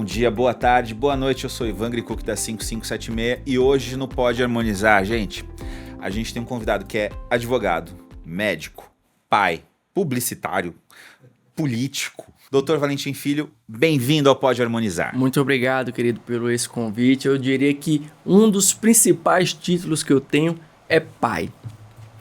bom dia, boa tarde, boa noite. Eu sou Ivan Gricuk da 5576 e hoje no Pode Harmonizar, gente, a gente tem um convidado que é advogado, médico, pai, publicitário, político. Dr. Valentim Filho, bem-vindo ao Pode Harmonizar. Muito obrigado, querido, pelo esse convite. Eu diria que um dos principais títulos que eu tenho é pai.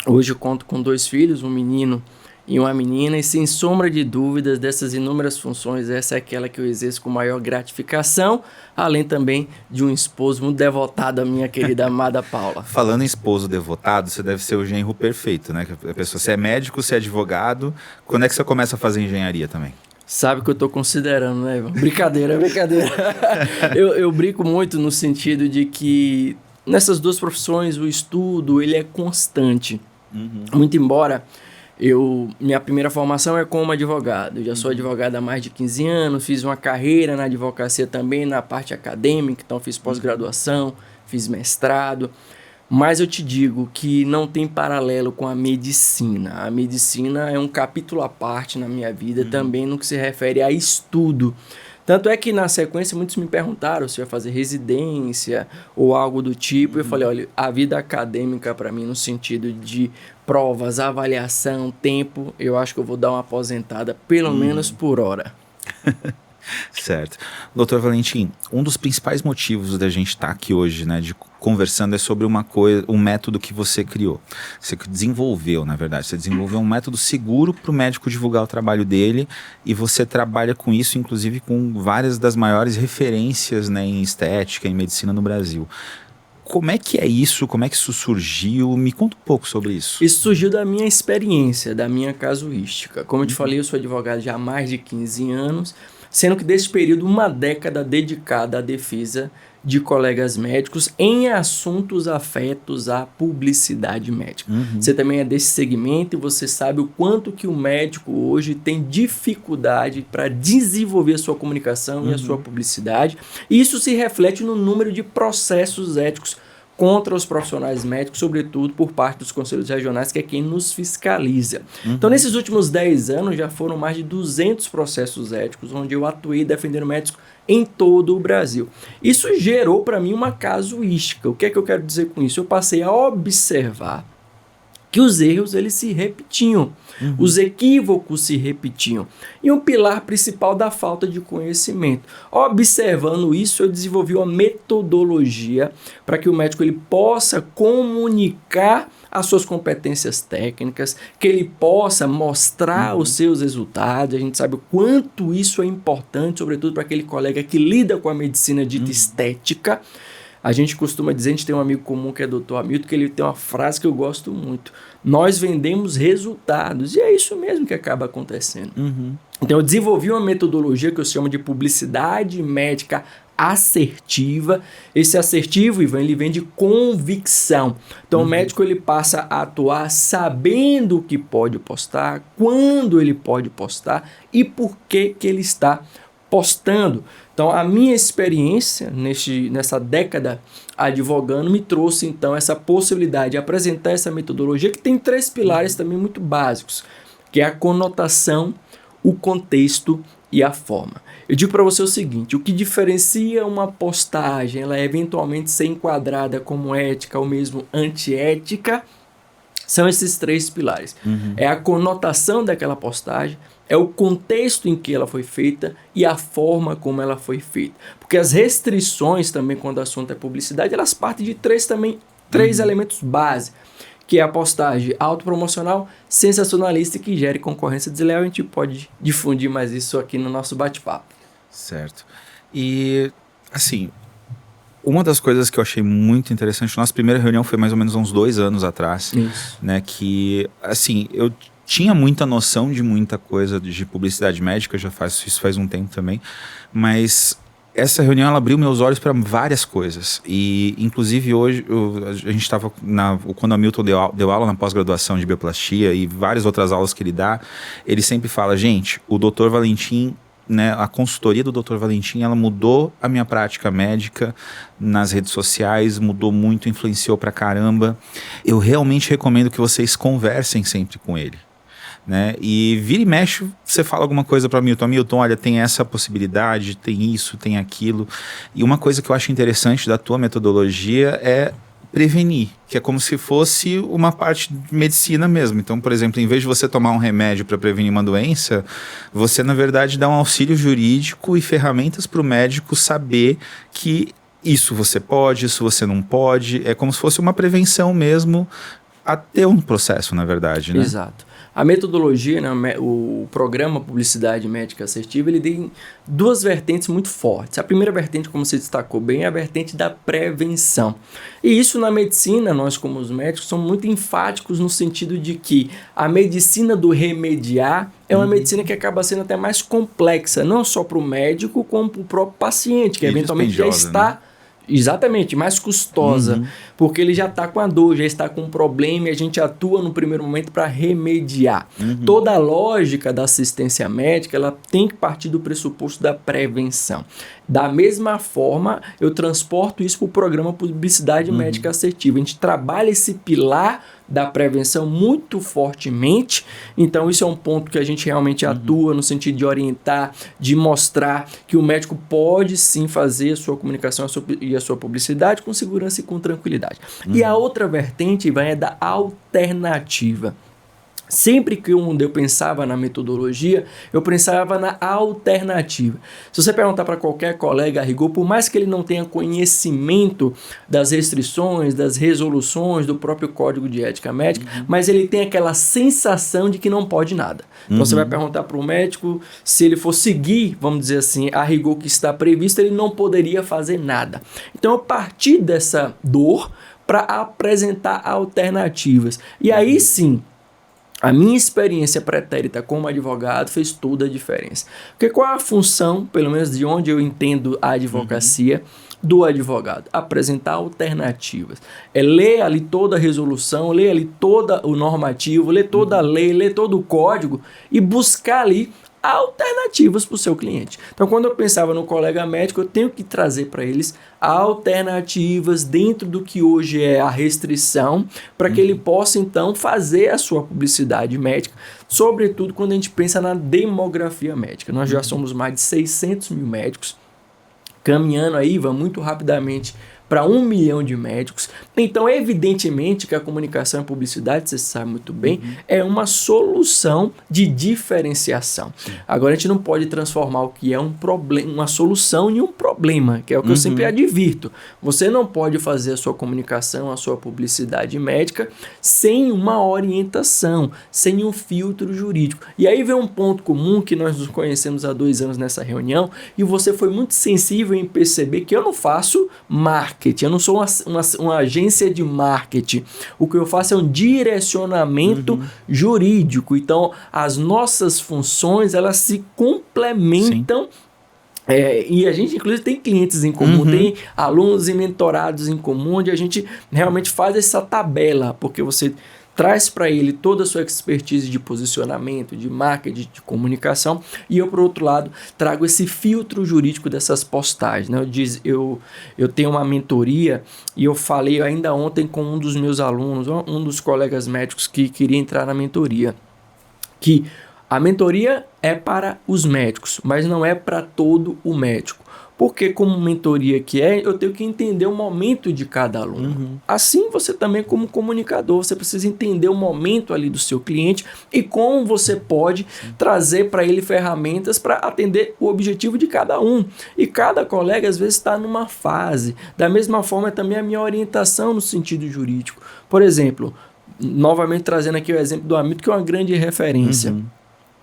Hoje eu conto com 2 filhos, um menino e uma menina, e sem sombra de dúvidas, dessas inúmeras funções, essa é aquela que eu exerço com maior gratificação, além também de um esposo muito devotado à minha querida amada Paula. Falando em esposo devotado, você deve ser o genro perfeito, né? A pessoa, você é médico, você é advogado, quando é que você começa a fazer engenharia também? Sabe que eu tô considerando, né, Ivan? Brincadeira. eu brinco muito no sentido de que nessas 2 profissões o estudo ele é constante. Muito embora minha primeira formação é como advogado. Eu já sou advogado há mais de 15 anos, fiz uma carreira na advocacia também na parte acadêmica, então fiz pós-graduação, fiz mestrado. Mas eu te digo que não tem paralelo com a medicina. A medicina é um capítulo à parte na minha vida, também no que se refere a estudo. Tanto é que na sequência muitos me perguntaram se eu ia fazer residência ou algo do tipo. Eu falei, olha, a vida acadêmica para mim no sentido de provas, avaliação, tempo, eu acho que eu vou dar uma aposentada pelo menos por hora. Certo. Doutor Valentim, um dos principais motivos da gente estar aqui hoje, né, de conversando é sobre um método que você criou. Você desenvolveu, na verdade. Você desenvolveu um método seguro para o médico divulgar o trabalho dele e você trabalha com isso, inclusive, com várias das maiores referências, né, em estética, em medicina no Brasil. Como é que é isso? Como é que isso surgiu? Me conta um pouco sobre isso. Isso surgiu da minha experiência, da minha casuística. Como eu te falei, eu sou advogado já há mais de 15 anos, sendo que desse período, uma década dedicada à defesa de colegas médicos em assuntos afetos à publicidade médica. Você também é desse segmento e você sabe o quanto que o médico hoje tem dificuldade para desenvolver a sua comunicação e a sua publicidade. E isso se reflete no número de processos éticos contra os profissionais médicos, sobretudo por parte dos conselhos regionais, que é quem nos fiscaliza. Então, nesses últimos 10 anos, já foram mais de 200 processos éticos, onde eu atuei defendendo médicos em todo o Brasil. Isso gerou para mim uma casuística. O que é que eu quero dizer com isso? Eu passei a observar que os erros eles se repetiam, os equívocos se repetiam, e um pilar principal da falta de conhecimento. Observando isso, eu desenvolvi uma metodologia para que o médico ele possa comunicar as suas competências técnicas, que ele possa mostrar os seus resultados. A gente sabe o quanto isso é importante, sobretudo para aquele colega que lida com a medicina dita estética. A gente costuma dizer, a gente tem um amigo comum que é Dr. Hamilton, que ele tem uma frase que eu gosto muito. Nós vendemos resultados. E é isso mesmo que acaba acontecendo. Então eu desenvolvi uma metodologia que eu chamo de publicidade médica assertiva. Esse assertivo, Ivan, ele vem de convicção. Então o médico ele passa a atuar sabendo o que pode postar, quando ele pode postar e por que ele está postando. Então, a minha experiência nessa década advogando me trouxe, então, essa possibilidade de apresentar essa metodologia que tem 3 pilares também muito básicos, que é a conotação, o contexto e a forma. Eu digo para você o seguinte, o que diferencia uma postagem, ela eventualmente ser enquadrada como ética ou mesmo antiética, são esses 3 pilares. É a conotação daquela postagem, é o contexto em que ela foi feita e a forma como ela foi feita. Porque as restrições também, quando o assunto é publicidade, elas partem de 3 elementos base, que é a postagem autopromocional, sensacionalista e que gere concorrência desleal. A gente pode difundir mais isso aqui no nosso bate-papo. Certo. E, assim, uma das coisas que eu achei muito interessante, nossa primeira reunião foi mais ou menos uns 2 anos atrás, né, que, assim, eu tinha muita noção de muita coisa de publicidade médica, já faço isso faz um tempo também, mas essa reunião ela abriu meus olhos para várias coisas. E inclusive hoje a gente estava quando o Hamilton deu aula na pós-graduação de bioplastia e várias outras aulas que ele dá, ele sempre fala, gente, o Dr. Valentim, né, a consultoria do Dr. Valentim, ela mudou a minha prática médica nas redes sociais, mudou muito, influenciou pra caramba. Eu realmente recomendo que vocês conversem sempre com ele. né? E vira e mexe, você fala alguma coisa para Milton, olha, tem essa possibilidade, tem isso, tem aquilo. E uma coisa que eu acho interessante da tua metodologia é prevenir, que é como se fosse uma parte de medicina mesmo. Então, por exemplo, em vez de você tomar um remédio para prevenir uma doença, você, na verdade, dá um auxílio jurídico e ferramentas para o médico saber que isso você pode, isso você não pode. É como se fosse uma prevenção mesmo a ter um processo, na verdade, né? Exato. A metodologia, né, o programa Publicidade Médica Assertiva, ele tem duas vertentes muito fortes. A primeira vertente, como você destacou bem, é a vertente da prevenção. E isso na medicina, nós como os médicos, somos muito enfáticos no sentido de que a medicina do remediar é uma medicina que acaba sendo até mais complexa, não só para o médico, como para o próprio paciente, que eventualmente já está... Né? Exatamente, mais custosa, porque ele já está com a dor, já está com um problema e a gente atua no primeiro momento para remediar. Toda a lógica da assistência médica, ela tem que partir do pressuposto da prevenção. Da mesma forma, eu transporto isso para o programa Publicidade Médica Assertiva. A gente trabalha esse pilar da prevenção muito fortemente, então isso é um ponto que a gente realmente atua no sentido de orientar, de mostrar que o médico pode sim fazer a sua comunicação e a sua publicidade com segurança e com tranquilidade. E a outra vertente é da alternativa. Sempre que eu pensava na metodologia, eu pensava na alternativa. Se você perguntar para qualquer colega a rigor, por mais que ele não tenha conhecimento das restrições, das resoluções, do próprio Código de Ética Médica, mas ele tem aquela sensação de que não pode nada. Então você vai perguntar para o médico, se ele for seguir, vamos dizer assim, a rigor que está previsto, ele não poderia fazer nada. Então eu parti dessa dor para apresentar alternativas. E aí sim, a minha experiência pretérita como advogado fez toda a diferença. Porque qual é a função, pelo menos de onde eu entendo a advocacia, do advogado? Apresentar alternativas. É ler ali toda a resolução, ler ali todo o normativo, ler toda a lei, ler todo o código e buscar ali alternativas para o seu cliente. Então, quando eu pensava no colega médico, eu tenho que trazer para eles alternativas dentro do que hoje é a restrição, para que ele possa, então, fazer a sua publicidade médica, sobretudo quando a gente pensa na demografia médica. Nós já somos mais de 600 mil médicos, caminhando aí, vamos muito rapidamente para 1 milhão de médicos. Então, evidentemente que a comunicação e a publicidade, você sabe muito bem, é uma solução de diferenciação. Agora, a gente não pode transformar o que é um problema, uma solução em um problema, que é o que eu sempre advirto. Você não pode fazer a sua comunicação, a sua publicidade médica sem uma orientação, sem um filtro jurídico. E aí vem um ponto comum que nós nos conhecemos há 2 anos nessa reunião e você foi muito sensível em perceber que eu não faço marketing. Eu não sou uma agência de marketing. O que eu faço é um direcionamento jurídico. Então, as nossas funções, elas se complementam. E a gente, inclusive, tem clientes em comum, tem alunos e mentorados em comum, onde a gente realmente faz essa tabela, porque você traz para ele toda a sua expertise de posicionamento, de marketing, de comunicação, e eu, por outro lado, trago esse filtro jurídico dessas postagens. Né? Eu tenho uma mentoria e eu falei ainda ontem com um dos meus alunos, um dos colegas médicos que queria entrar na mentoria, que a mentoria é para os médicos, mas não é para todo o médico. Porque como mentoria que eu tenho que entender o momento de cada aluno. Assim, você também como comunicador, você precisa entender o momento ali do seu cliente e como você pode trazer para ele ferramentas para atender o objetivo de cada um. E cada colega, às vezes, está numa fase. Da mesma forma, também a minha orientação no sentido jurídico. Por exemplo, novamente trazendo aqui o exemplo do Hamilton, que é uma grande referência.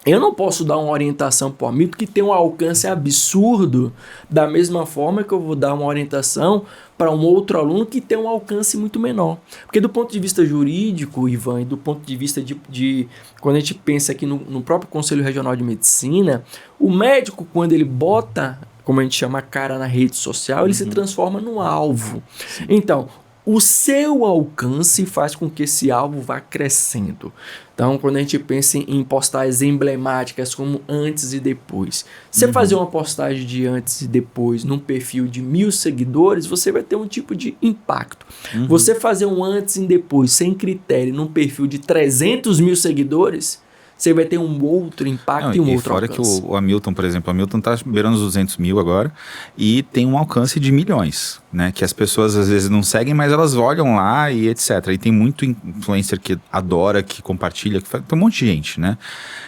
Eu não posso dar uma orientação para o Hamilton que tem um alcance absurdo, da mesma forma que eu vou dar uma orientação para um outro aluno que tem um alcance muito menor. Porque do ponto de vista jurídico, Ivan, e do ponto de vista de quando a gente pensa aqui no próprio Conselho Regional de Medicina, o médico, quando ele bota, como a gente chama, a cara na rede social, ele se transforma no alvo. Então, o seu alcance faz com que esse alvo vá crescendo. Então, quando a gente pensa em postagens emblemáticas como antes e depois, você fazer uma postagem de antes e depois num perfil de 1.000 seguidores, você vai ter um tipo de impacto. Você fazer um antes e depois sem critério num perfil de 300 mil seguidores, você vai ter um outro impacto e um outro fora alcance. que o Hamilton, por exemplo, o Hamilton está beirando os 200 mil agora e tem um alcance de milhões, né? Que as pessoas às vezes não seguem, mas elas olham lá e etc. E tem muito influencer que adora, que compartilha, tem um monte de gente, né?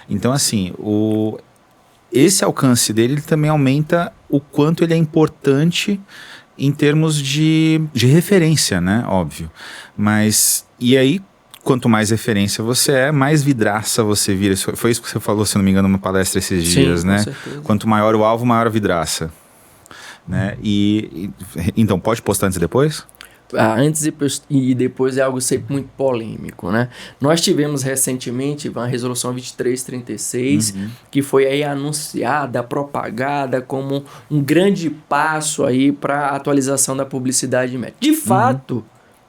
Então, assim, esse alcance dele ele também aumenta o quanto ele é importante em termos de referência, né? Óbvio. Mas, e aí, quanto mais referência você é, mais vidraça você vira. Foi isso que você falou, se não me engano, numa palestra esses dias, né? Certeza. Quanto maior o alvo, maior a vidraça. Né? Então, pode postar antes e depois? Antes e depois é algo sempre muito polêmico, né? Nós tivemos recentemente a resolução 2336, que foi aí anunciada, propagada como um grande passo aí para a atualização da publicidade médica. De fato,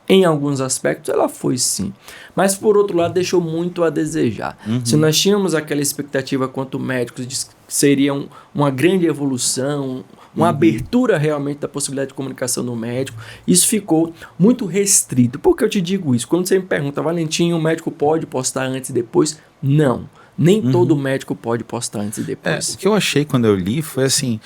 em alguns aspectos ela foi sim, mas por outro lado deixou muito a desejar. Se nós tínhamos aquela expectativa quanto médicos de que seria uma grande evolução, uma abertura realmente da possibilidade de comunicação do médico, isso ficou muito restrito. Por que eu te digo isso? Quando você me pergunta, Valentim, o médico pode postar antes e depois? Não. Nem todo médico pode postar antes e depois. O que eu achei quando eu li foi assim,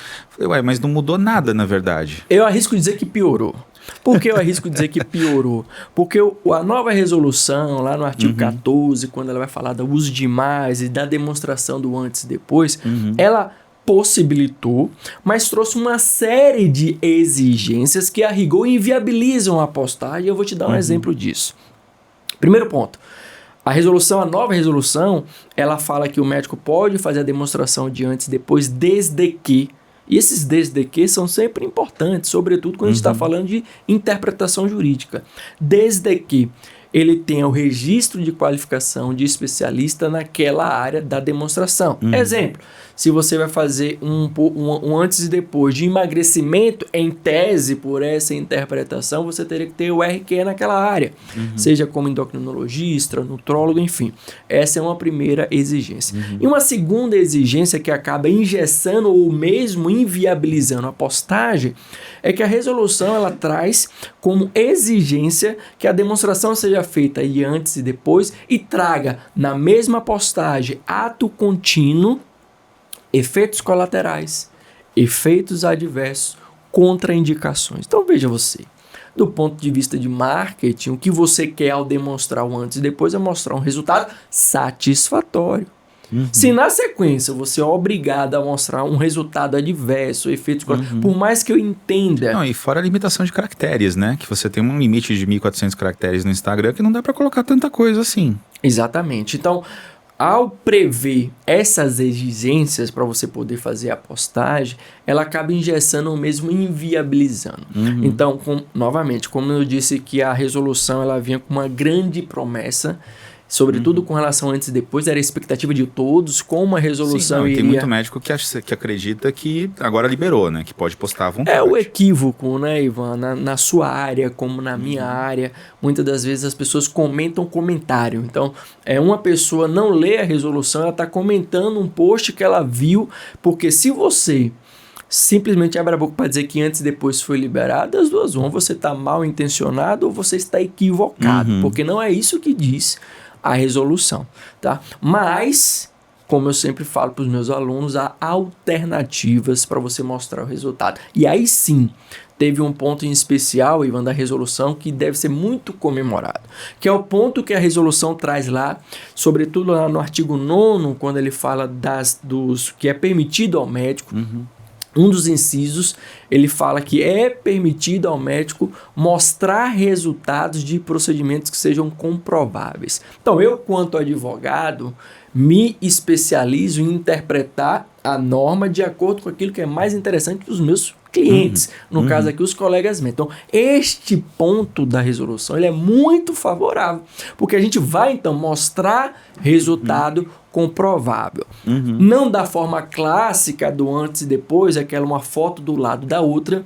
mas não mudou nada na verdade. Eu arrisco dizer que piorou. Por que eu arrisco dizer que piorou? Porque a nova resolução, lá no artigo 14, quando ela vai falar do uso de imagens e da demonstração do antes e depois, ela possibilitou, mas trouxe uma série de exigências que a rigor inviabilizam a postagem. Eu vou te dar um exemplo disso. Primeiro ponto. A nova resolução, ela fala que o médico pode fazer a demonstração de antes e depois desde que. E esses desde que são sempre importantes, sobretudo quando a gente está falando de interpretação jurídica. Desde que ele tenha o registro de qualificação de especialista naquela área da demonstração. Exemplo, se você vai fazer um antes e depois de emagrecimento, em tese, por essa interpretação, você teria que ter o RQ naquela área, seja como endocrinologista, nutrólogo, enfim. Essa é uma primeira exigência. E uma segunda exigência que acaba engessando ou mesmo inviabilizando a postagem é que a resolução ela traz como exigência que a demonstração seja feita aí antes e depois e traga na mesma postagem ato contínuo, efeitos colaterais, efeitos adversos, contraindicações. Então veja você, do ponto de vista de marketing, o que você quer ao demonstrar o antes e depois é mostrar um resultado satisfatório. Se na sequência você é obrigado a mostrar um resultado adverso, efeitos por mais que eu entenda... Não, e fora a limitação de caracteres, né? Que você tem um limite de 1.400 caracteres no Instagram que não dá para colocar tanta coisa assim. Exatamente. Então, ao prever essas exigências para você poder fazer a postagem, ela acaba engessando ou mesmo inviabilizando. Então, novamente, como eu disse que a resolução ela vinha com uma grande promessa, sobretudo com relação antes e depois, era a expectativa de todos, com uma resolução... Sim, não, tem muito médico que acredita que agora liberou, né? Que pode postar à vontade. É o equívoco, né, Ivan? Na sua área, como na minha área, muitas das vezes as pessoas comentam comentário. Então, uma pessoa não lê a resolução, ela está comentando um post que ela viu, porque se você simplesmente abre a boca para dizer que antes e depois foi liberado, as duas vão. Você está mal intencionado ou você está equivocado, porque não é isso que diz a resolução, tá? Mas, como eu sempre falo para os meus alunos, há alternativas para você mostrar o resultado. E aí sim, teve um ponto em especial, Ivan, da resolução que deve ser muito comemorado, que é o ponto que a resolução traz lá, sobretudo lá no artigo 9º, quando ele fala dos que é permitido ao médico. Um dos incisos, ele fala que é permitido ao médico mostrar resultados de procedimentos que sejam comprováveis. Então, eu, quanto advogado, me especializo em interpretar a norma de acordo com aquilo que é mais interessante para os meus clientes, no caso aqui os colegas médicos. Então, este ponto da resolução ele é muito favorável, porque a gente vai então mostrar resultado comprovável. Não da forma clássica do antes e depois, aquela uma foto do lado da outra,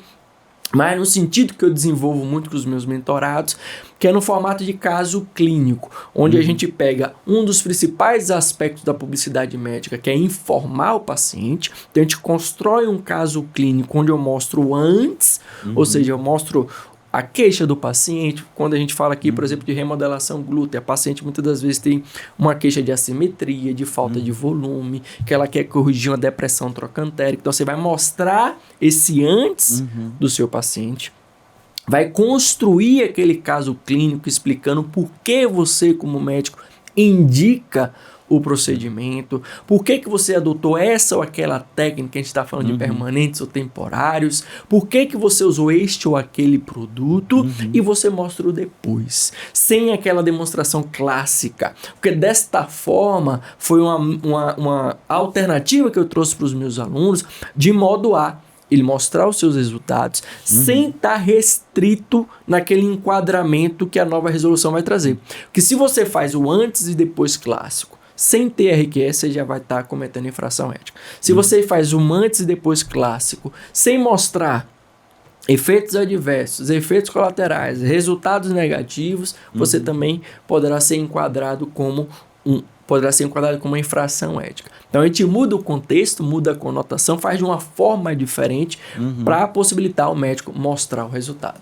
mas no sentido que eu desenvolvo muito com os meus mentorados, que é no formato de caso clínico, onde a gente pega um dos principais aspectos da publicidade médica, que é informar o paciente. Então a gente constrói um caso clínico onde eu mostro o antes, ou seja, eu mostro a queixa do paciente. Quando a gente fala aqui, por exemplo, de remodelação glútea, a paciente muitas das vezes tem uma queixa de assimetria, de falta de volume, que ela quer corrigir uma depressão trocantérica. Então, você vai mostrar esse antes do seu paciente, vai construir aquele caso clínico explicando por que você, como médico, indica o procedimento, por que você adotou essa ou aquela técnica, a gente está falando de permanentes ou temporários, por que você usou este ou aquele produto, e você mostra o depois, sem aquela demonstração clássica, porque desta forma foi uma alternativa que eu trouxe para os meus alunos, de modo a ele mostrar os seus resultados sem estar restrito naquele enquadramento que a nova resolução vai trazer. Porque se você faz o antes e depois clássico, sem ter RQE, você já vai estar cometendo infração ética. Se você faz um antes e depois clássico, sem mostrar efeitos adversos, efeitos colaterais, resultados negativos, você também poderá ser enquadrado como uma infração ética. Então a gente muda o contexto, muda a conotação, faz de uma forma diferente para possibilitar o médico mostrar o resultado.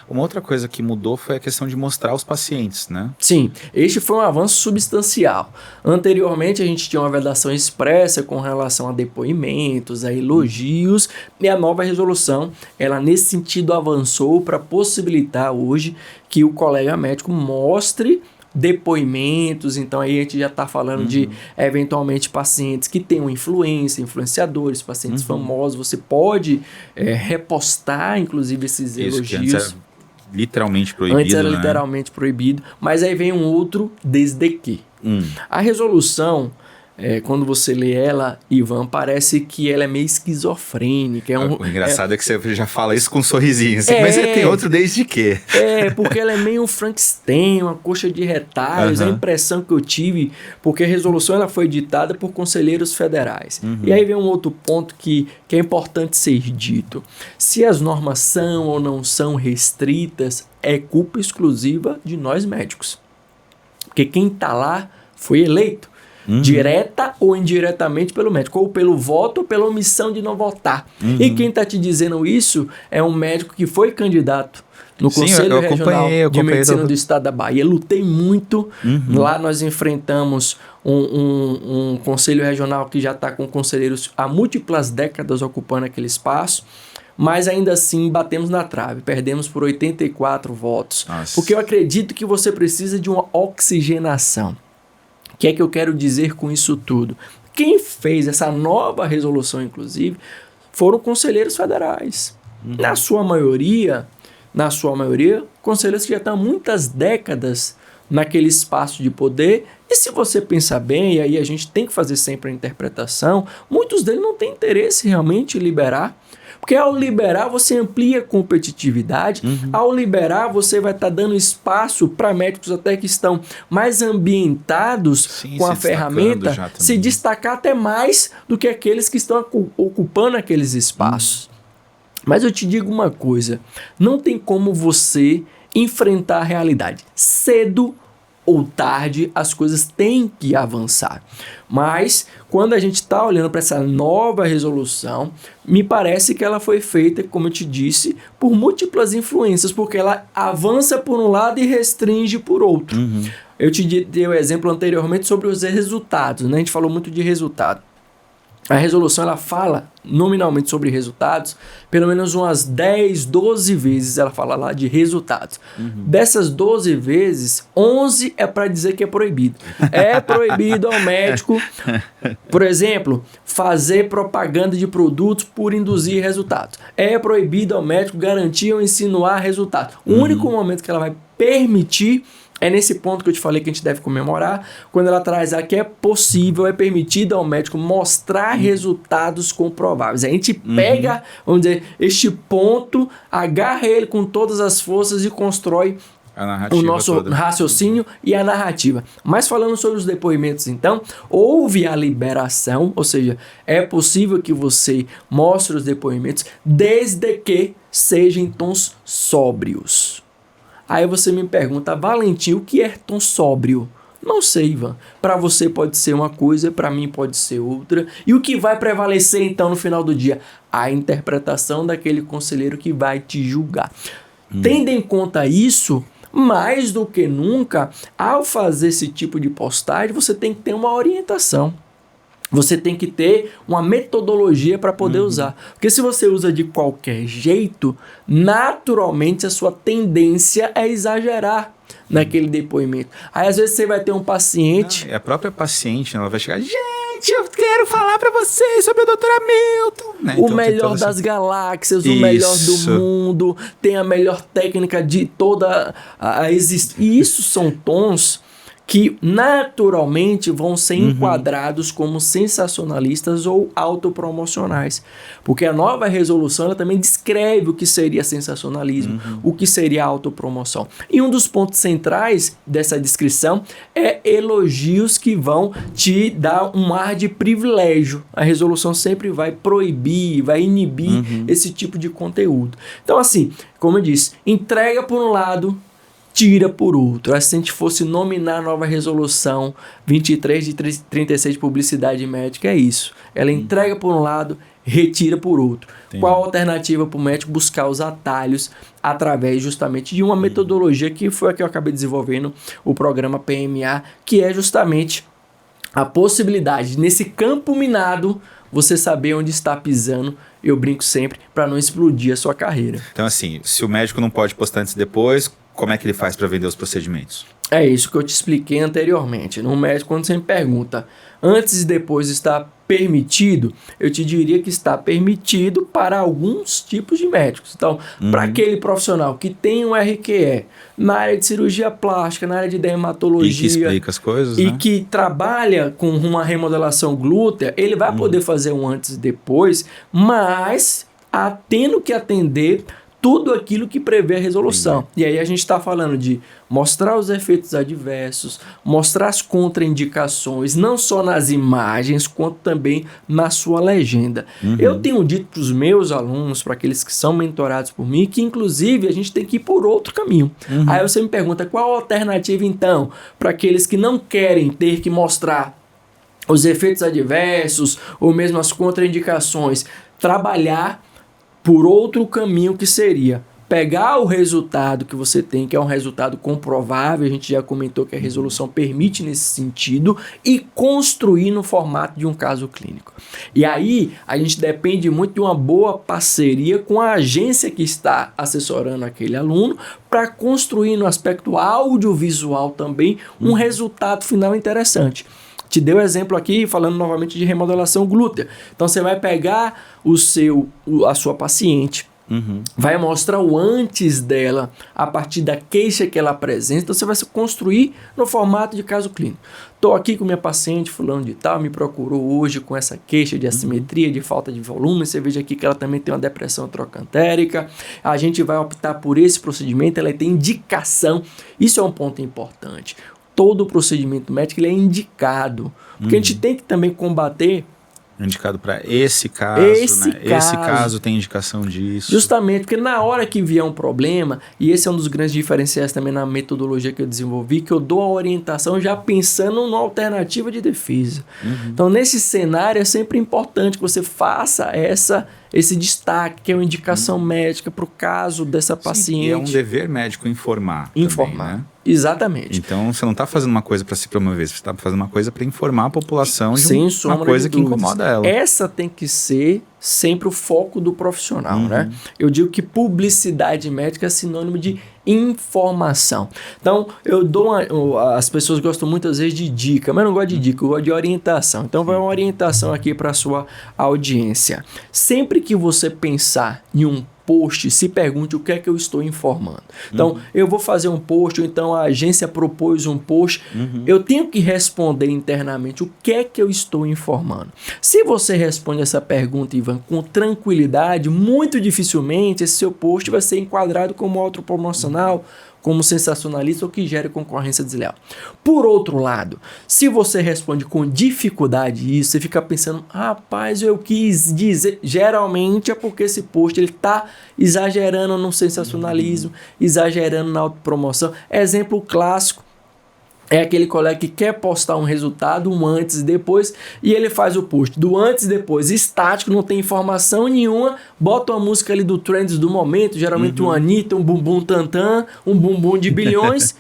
Uma outra coisa que mudou foi a questão de mostrar aos pacientes, né? Sim, este foi um avanço substancial. Anteriormente a gente tinha uma vedação expressa com relação a depoimentos, a elogios, e a nova resolução, ela nesse sentido avançou para possibilitar hoje que o colega médico mostre depoimentos. Então aí a gente já está falando de eventualmente pacientes que tenham influenciadores, pacientes famosos. Você pode repostar inclusive esses elogios. Que antes era literalmente proibido. Antes era literalmente proibido, mas aí vem um outro desde que. A resolução, quando você lê ela, Ivan, parece que ela é meio esquizofrênica. O engraçado é que você já fala isso com um sorrisinho, assim, mas tem outro desde que. Porque ela é meio um Frankenstein, uma coxa de retalhos, a impressão que eu tive, porque a resolução ela foi ditada por conselheiros federais. E aí vem um outro ponto que é importante ser dito. Se as normas são ou não são restritas, é culpa exclusiva de nós médicos. Porque quem está lá foi eleito. Direta ou indiretamente pelo médico, ou pelo voto ou pela omissão de não votar. E quem está te dizendo isso é um médico que foi candidato no Conselho Regional de Medicina do Estado da Bahia. Lutei muito. Lá nós enfrentamos um Conselho Regional que já está com conselheiros há múltiplas décadas ocupando aquele espaço. Mas ainda assim batemos na trave, perdemos por 84 votos. Porque eu acredito que você precisa de uma oxigenação. O que é que eu quero dizer com isso tudo? Quem fez essa nova resolução, inclusive, foram conselheiros federais. Na sua maioria, conselheiros que já estão há muitas décadas naquele espaço de poder. E se você pensar bem, e aí a gente tem que fazer sempre a interpretação, muitos deles não têm interesse realmente em liberar. Porque ao liberar, você amplia a competitividade. Ao liberar, você vai estar dando espaço para médicos até que estão mais ambientados com a ferramenta, se destacar até mais do que aqueles que estão ocupando aqueles espaços. Mas eu te digo uma coisa, não tem como você enfrentar a realidade. Cedo ou tarde, as coisas têm que avançar. Mas, quando a gente está olhando para essa nova resolução, me parece que ela foi feita, como eu te disse, por múltiplas influências, porque ela avança por um lado e restringe por outro. Eu te dei o exemplo anteriormente sobre os resultados, né? A gente falou muito de resultado. A resolução ela fala nominalmente sobre resultados, pelo menos umas 10, 12 vezes ela fala lá de resultados. Dessas 12 vezes, 11 é para dizer que é proibido. É proibido ao médico, por exemplo, fazer propaganda de produtos por induzir resultados. É proibido ao médico garantir ou insinuar resultados. O único momento que ela vai permitir é nesse ponto que eu te falei que a gente deve comemorar, quando ela traz aqui é possível, é permitido ao médico mostrar resultados comprováveis. A gente pega, vamos dizer, este ponto, agarra ele com todas as forças e constrói o nosso raciocínio e a narrativa. Mas falando sobre os depoimentos, então, houve a liberação, ou seja, é possível que você mostre os depoimentos desde que sejam em tons sóbrios. Aí você me pergunta, Valentim, o que é tom sóbrio? Não sei, Ivan. Para você pode ser uma coisa, para mim pode ser outra. E o que vai prevalecer, então, no final do dia? A interpretação daquele conselheiro que vai te julgar. Tendo em conta isso, mais do que nunca, ao fazer esse tipo de postagem, você tem que ter uma orientação. Você tem que ter uma metodologia para poder usar. Porque se você usa de qualquer jeito, naturalmente a sua tendência é exagerar naquele depoimento. Aí às vezes você vai ter um paciente... Não, a própria paciente, ela vai chegar... Gente, eu quero falar para vocês sobre o Dr. Hamilton. Né? O melhor das galáxias, o melhor do mundo, tem a melhor técnica de toda a existência. E isso são tons que naturalmente vão ser enquadrados como sensacionalistas ou autopromocionais. Porque a nova resolução ela também descreve o que seria sensacionalismo, o que seria autopromoção. E um dos pontos centrais dessa descrição é elogios que vão te dar um ar de privilégio. A resolução sempre vai proibir, vai inibir esse tipo de conteúdo. Então, assim, como eu disse, entrega por um lado, tira por outro. Se a gente fosse nominar a nova resolução 23 de 36 de publicidade médica, é isso. Ela entrega por um lado, retira por outro. Entendi. Qual a alternativa para o médico? Buscar os atalhos através justamente de uma metodologia que foi a que eu acabei desenvolvendo, o programa PMA, que é justamente a possibilidade, nesse campo minado, você saber onde está pisando. Eu brinco sempre, para não explodir a sua carreira. Então, assim, se o médico não pode postar antes e depois, como é que ele faz para vender os procedimentos? É isso que eu te expliquei anteriormente. No médico, quando você me pergunta antes e depois está permitido, eu te diria que está permitido para alguns tipos de médicos. Então, para aquele profissional que tem um RQE na área de cirurgia plástica, na área de dermatologia... E que explica as coisas, e que trabalha com uma remodelação glútea, ele vai poder fazer um antes e depois, mas tendo que atender tudo aquilo que prevê a resolução. E aí a gente está falando de mostrar os efeitos adversos, mostrar as contraindicações, não só nas imagens, quanto também na sua legenda. Eu tenho dito para os meus alunos, para aqueles que são mentorados por mim, que inclusive a gente tem que ir por outro caminho. Aí você me pergunta, qual a alternativa então para aqueles que não querem ter que mostrar os efeitos adversos ou mesmo as contraindicações? Trabalhar por outro caminho, que seria pegar o resultado que você tem, que é um resultado comprovável, a gente já comentou que a resolução permite nesse sentido, e construir no formato de um caso clínico. E aí a gente depende muito de uma boa parceria com a agência que está assessorando aquele aluno para construir no aspecto audiovisual também um resultado final interessante. Te dei o exemplo aqui, falando novamente de remodelação glútea. Então, você vai pegar a sua paciente, vai mostrar o antes dela, a partir da queixa que ela apresenta. Então, você vai se construir no formato de caso clínico. Estou aqui com minha paciente, fulano de tal, me procurou hoje com essa queixa de assimetria, de falta de volume. Você veja aqui que ela também tem uma depressão trocantérica. A gente vai optar por esse procedimento, ela tem indicação. Isso é um ponto importante. Todo o procedimento médico ele é indicado. Porque a gente tem que também combater... Indicado para esse caso, né? Esse caso tem indicação disso. Justamente, porque na hora que vier um problema, e esse é um dos grandes diferenciais também na metodologia que eu desenvolvi, que eu dou a orientação já pensando numa alternativa de defesa. Então, nesse cenário, é sempre importante que você faça esse destaque, que é uma indicação médica para o caso dessa paciente. E é um dever médico informar. Informar. Também, né? Exatamente. Então, você não está fazendo uma coisa para se promover, você está fazendo uma coisa para informar a população de uma coisa que incomoda ela. Essa tem que ser sempre o foco do profissional, né? Eu digo que publicidade médica é sinônimo de informação. Então, eu dou as pessoas gostam muitas vezes de dica, mas eu não gosto de dica, eu gosto de orientação. Então, vai uma orientação aqui para a sua audiência. Sempre que você pensar em um post, se pergunte o que é que eu estou informando. Então, eu vou fazer um post, ou então a agência propôs um post, eu tenho que responder internamente o que é que eu estou informando. Se você responde essa pergunta, Ivan, com tranquilidade, muito dificilmente esse seu post vai ser enquadrado como autopromocional, como sensacionalista ou que gere concorrência desleal. Por outro lado, se você responde com dificuldade isso, você fica pensando, rapaz, eu quis dizer, geralmente é porque esse post ele está exagerando no sensacionalismo, exagerando na autopromoção. Exemplo clássico, É aquele colega que quer postar um resultado, um antes e depois, e ele faz o post do antes e depois, estático, não tem informação nenhuma, bota uma música ali do Trends do momento, geralmente um Anitta, um bumbum tantã, um bumbum de bilhões.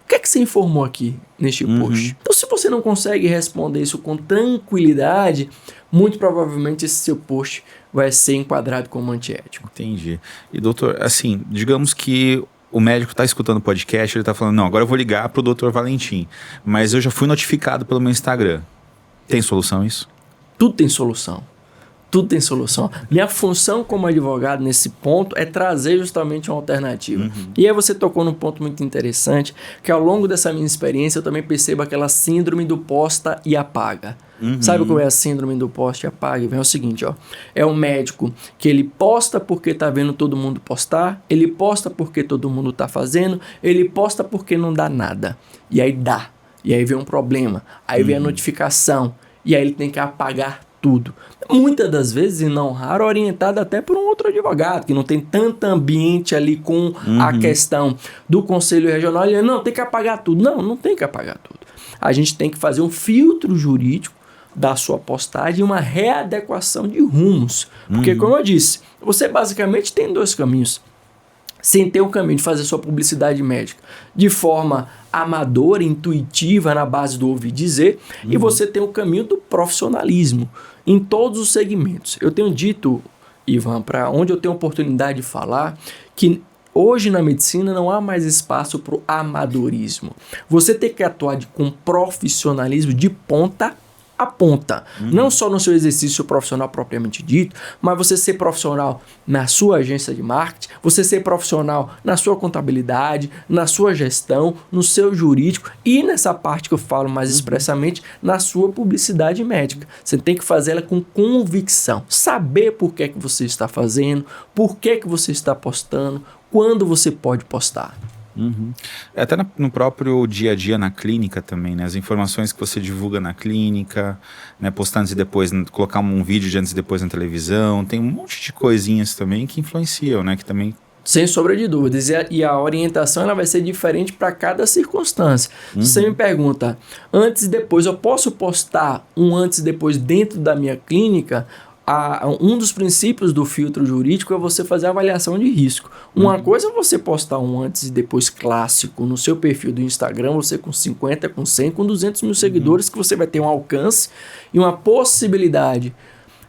O que é que você informou aqui neste post? Então, se você não consegue responder isso com tranquilidade, muito provavelmente esse seu post vai ser enquadrado como antiético. Entendi. E doutor, assim, digamos que o médico está escutando o podcast, ele está falando, não, agora eu vou ligar para o doutor Valentim, mas eu já fui notificado pelo meu Instagram. Tem solução isso? Tudo tem solução. Tudo tem solução. Minha função como advogado nesse ponto é trazer justamente uma alternativa. E aí você tocou num ponto muito interessante, que ao longo dessa minha experiência eu também percebo aquela síndrome do posta e apaga. Sabe qual é a síndrome do posta e apaga? É o seguinte, ó, é um médico que ele posta porque tá vendo todo mundo postar, ele posta porque todo mundo tá fazendo, ele posta porque não dá nada. E aí dá. E aí vem um problema. Aí vem a notificação. E aí ele tem que apagar tudo. Muitas das vezes, e não raro, orientado até por um outro advogado, que não tem tanto ambiente ali com a questão do Conselho Regional. Ele não, tem que apagar tudo. Não, não tem que apagar tudo. A gente tem que fazer um filtro jurídico da sua postagem e uma readequação de rumos. Porque, como eu disse, você basicamente tem dois caminhos. Sem ter o caminho de fazer sua publicidade médica de forma amadora, intuitiva, na base do ouvir dizer, e você tem o caminho do profissionalismo em todos os segmentos. Eu tenho dito, Ivan, para onde eu tenho oportunidade de falar, que hoje na medicina não há mais espaço para o amadorismo. Você tem que atuar com profissionalismo de ponta a ponta. Não só no seu exercício profissional propriamente dito, mas você ser profissional na sua agência de marketing, você ser profissional na sua contabilidade, na sua gestão, no seu jurídico e nessa parte que eu falo mais expressamente, na sua publicidade médica. Você tem que fazer ela com convicção. Saber por que é que você está fazendo, por que é que você está postando, quando você pode postar. Até no próprio dia a dia na clínica também, né? As informações que você divulga na clínica, né? Postar antes e depois, colocar um vídeo de antes e depois na televisão, tem um monte de coisinhas também que influenciam, né? Que também... Sem sombra de dúvidas. E a orientação ela vai ser diferente para cada circunstância. Se você me pergunta, antes e depois, eu posso postar um antes e depois dentro da minha clínica? Um dos princípios do filtro jurídico é você fazer a avaliação de risco. Uma coisa é você postar um antes e depois clássico no seu perfil do Instagram, você com 50, com 100, com 200 mil seguidores, que você vai ter um alcance e uma possibilidade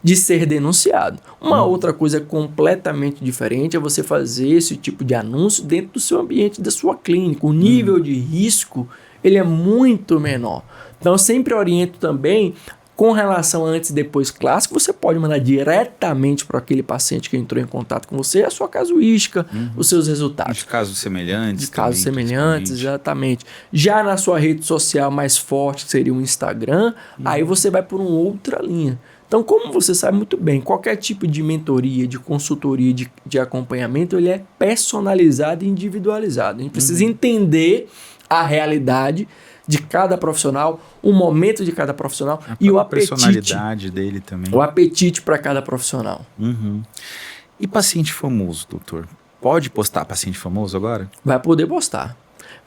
de ser denunciado. Uma outra coisa completamente diferente é você fazer esse tipo de anúncio dentro do seu ambiente, da sua clínica. O nível de risco ele é muito menor. Então eu sempre oriento também. Com relação a antes e depois clássico, você pode mandar diretamente para aquele paciente que entrou em contato com você a sua casuística, os seus resultados. De casos semelhantes. De casos semelhantes, exatamente. Já na sua rede social mais forte, que seria o Instagram, aí você vai por uma outra linha. Então, como você sabe muito bem, qualquer tipo de mentoria, de consultoria, de acompanhamento, ele é personalizado e individualizado. A gente precisa entender a realidade de cada profissional, o momento de cada profissional e o apetite. A personalidade dele também. O apetite para cada profissional. E paciente famoso, doutor? Pode postar paciente famoso agora? Vai poder postar.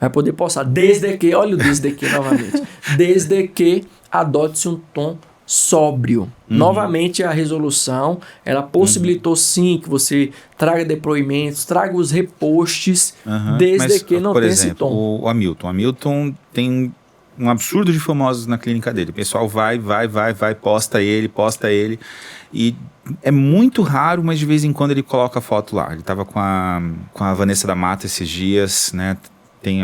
Vai poder postar desde que, olha o desde que novamente, desde que adote-se um tom sóbrio. Novamente a resolução, ela possibilitou sim que você traga depoimentos, traga os reposts, desde Mas, que não tenha esse tom. O Hamilton tem um absurdo de famosos na clínica dele. O pessoal vai, posta ele. E é muito raro, mas de vez em quando ele coloca a foto lá. Ele estava com a Vanessa da Mata esses dias, né? Tem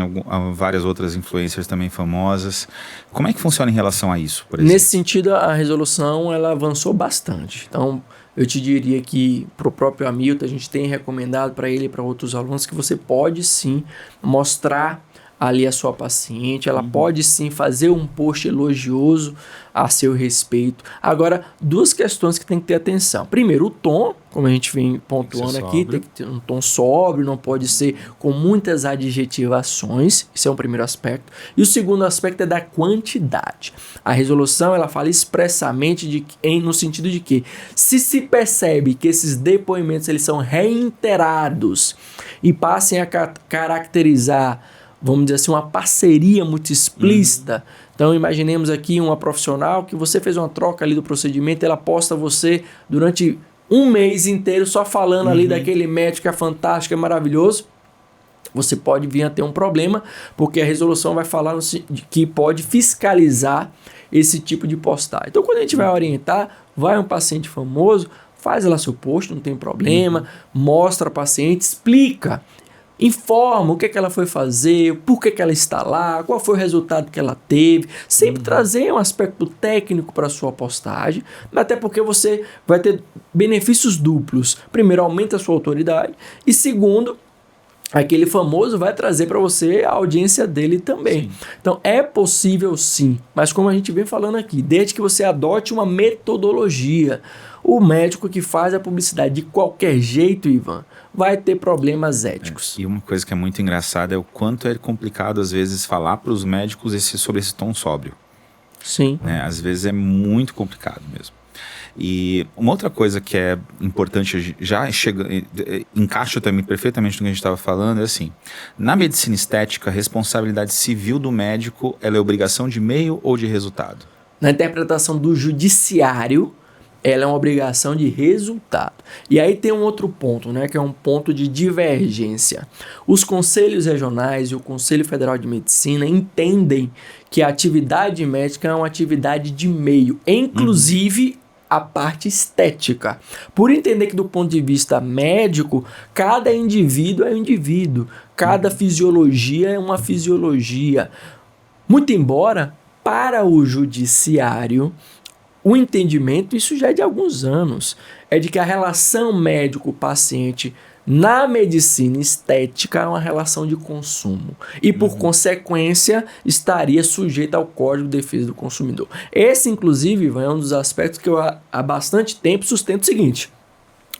várias outras influencers também famosas. Como é que funciona em relação a isso, por exemplo? Nesse sentido, a resolução ela avançou bastante. Então, eu te diria que para o próprio Hamilton, a gente tem recomendado para ele e para outros alunos que você pode sim mostrar ali a sua paciente, ela pode sim fazer um post elogioso a seu respeito. Agora, duas questões que tem que ter atenção. Primeiro, o tom, como a gente vem pontuando aqui, tem que ter um tom sóbrio, não pode ser com muitas adjetivações, isso é um primeiro aspecto. E o segundo aspecto é da quantidade. A resolução, ela fala expressamente no sentido de que, se percebe que esses depoimentos eles são reiterados e passem a caracterizar vamos dizer assim, uma parceria muito explícita. Então, imaginemos aqui uma profissional que você fez uma troca ali do procedimento, ela posta você durante um mês inteiro só falando ali daquele médico que é fantástico, é maravilhoso. Você pode vir a ter um problema, porque a resolução vai falar que pode fiscalizar esse tipo de postagem. Então, quando a gente vai orientar, vai um paciente famoso, faz lá seu post, não tem problema, mostra a paciente, explica, informa o que ela foi fazer, por que ela está lá, qual foi o resultado que ela teve. Sempre trazer um aspecto técnico para a sua postagem, até porque você vai ter benefícios duplos. Primeiro, aumenta a sua autoridade e segundo, aquele famoso vai trazer para você a audiência dele também. Sim. Então, é possível sim, mas como a gente vem falando aqui, desde que você adote uma metodologia. O médico que faz a publicidade de qualquer jeito, Ivan, vai ter problemas éticos. E uma coisa que é muito engraçada é o quanto é complicado, às vezes, falar para os médicos sobre esse tom sóbrio. Sim. Né? Às vezes é muito complicado mesmo. E uma outra coisa que é importante, encaixa também perfeitamente no que a gente estava falando, é assim, na medicina estética, a responsabilidade civil do médico, ela é obrigação de meio ou de resultado? Na interpretação do judiciário, ela é uma obrigação de resultado. E aí tem um outro ponto, né, que é um ponto de divergência. Os conselhos regionais e o Conselho Federal de Medicina entendem que a atividade médica é uma atividade de meio, inclusive a parte estética. Por entender que do ponto de vista médico, cada indivíduo é um indivíduo, cada fisiologia é uma fisiologia. Muito embora, para o judiciário, o entendimento, isso já é de alguns anos, é de que a relação médico-paciente na medicina estética é uma relação de consumo e, por consequência, estaria sujeita ao Código de Defesa do Consumidor. Esse, inclusive, é um dos aspectos que eu há bastante tempo sustento o seguinte.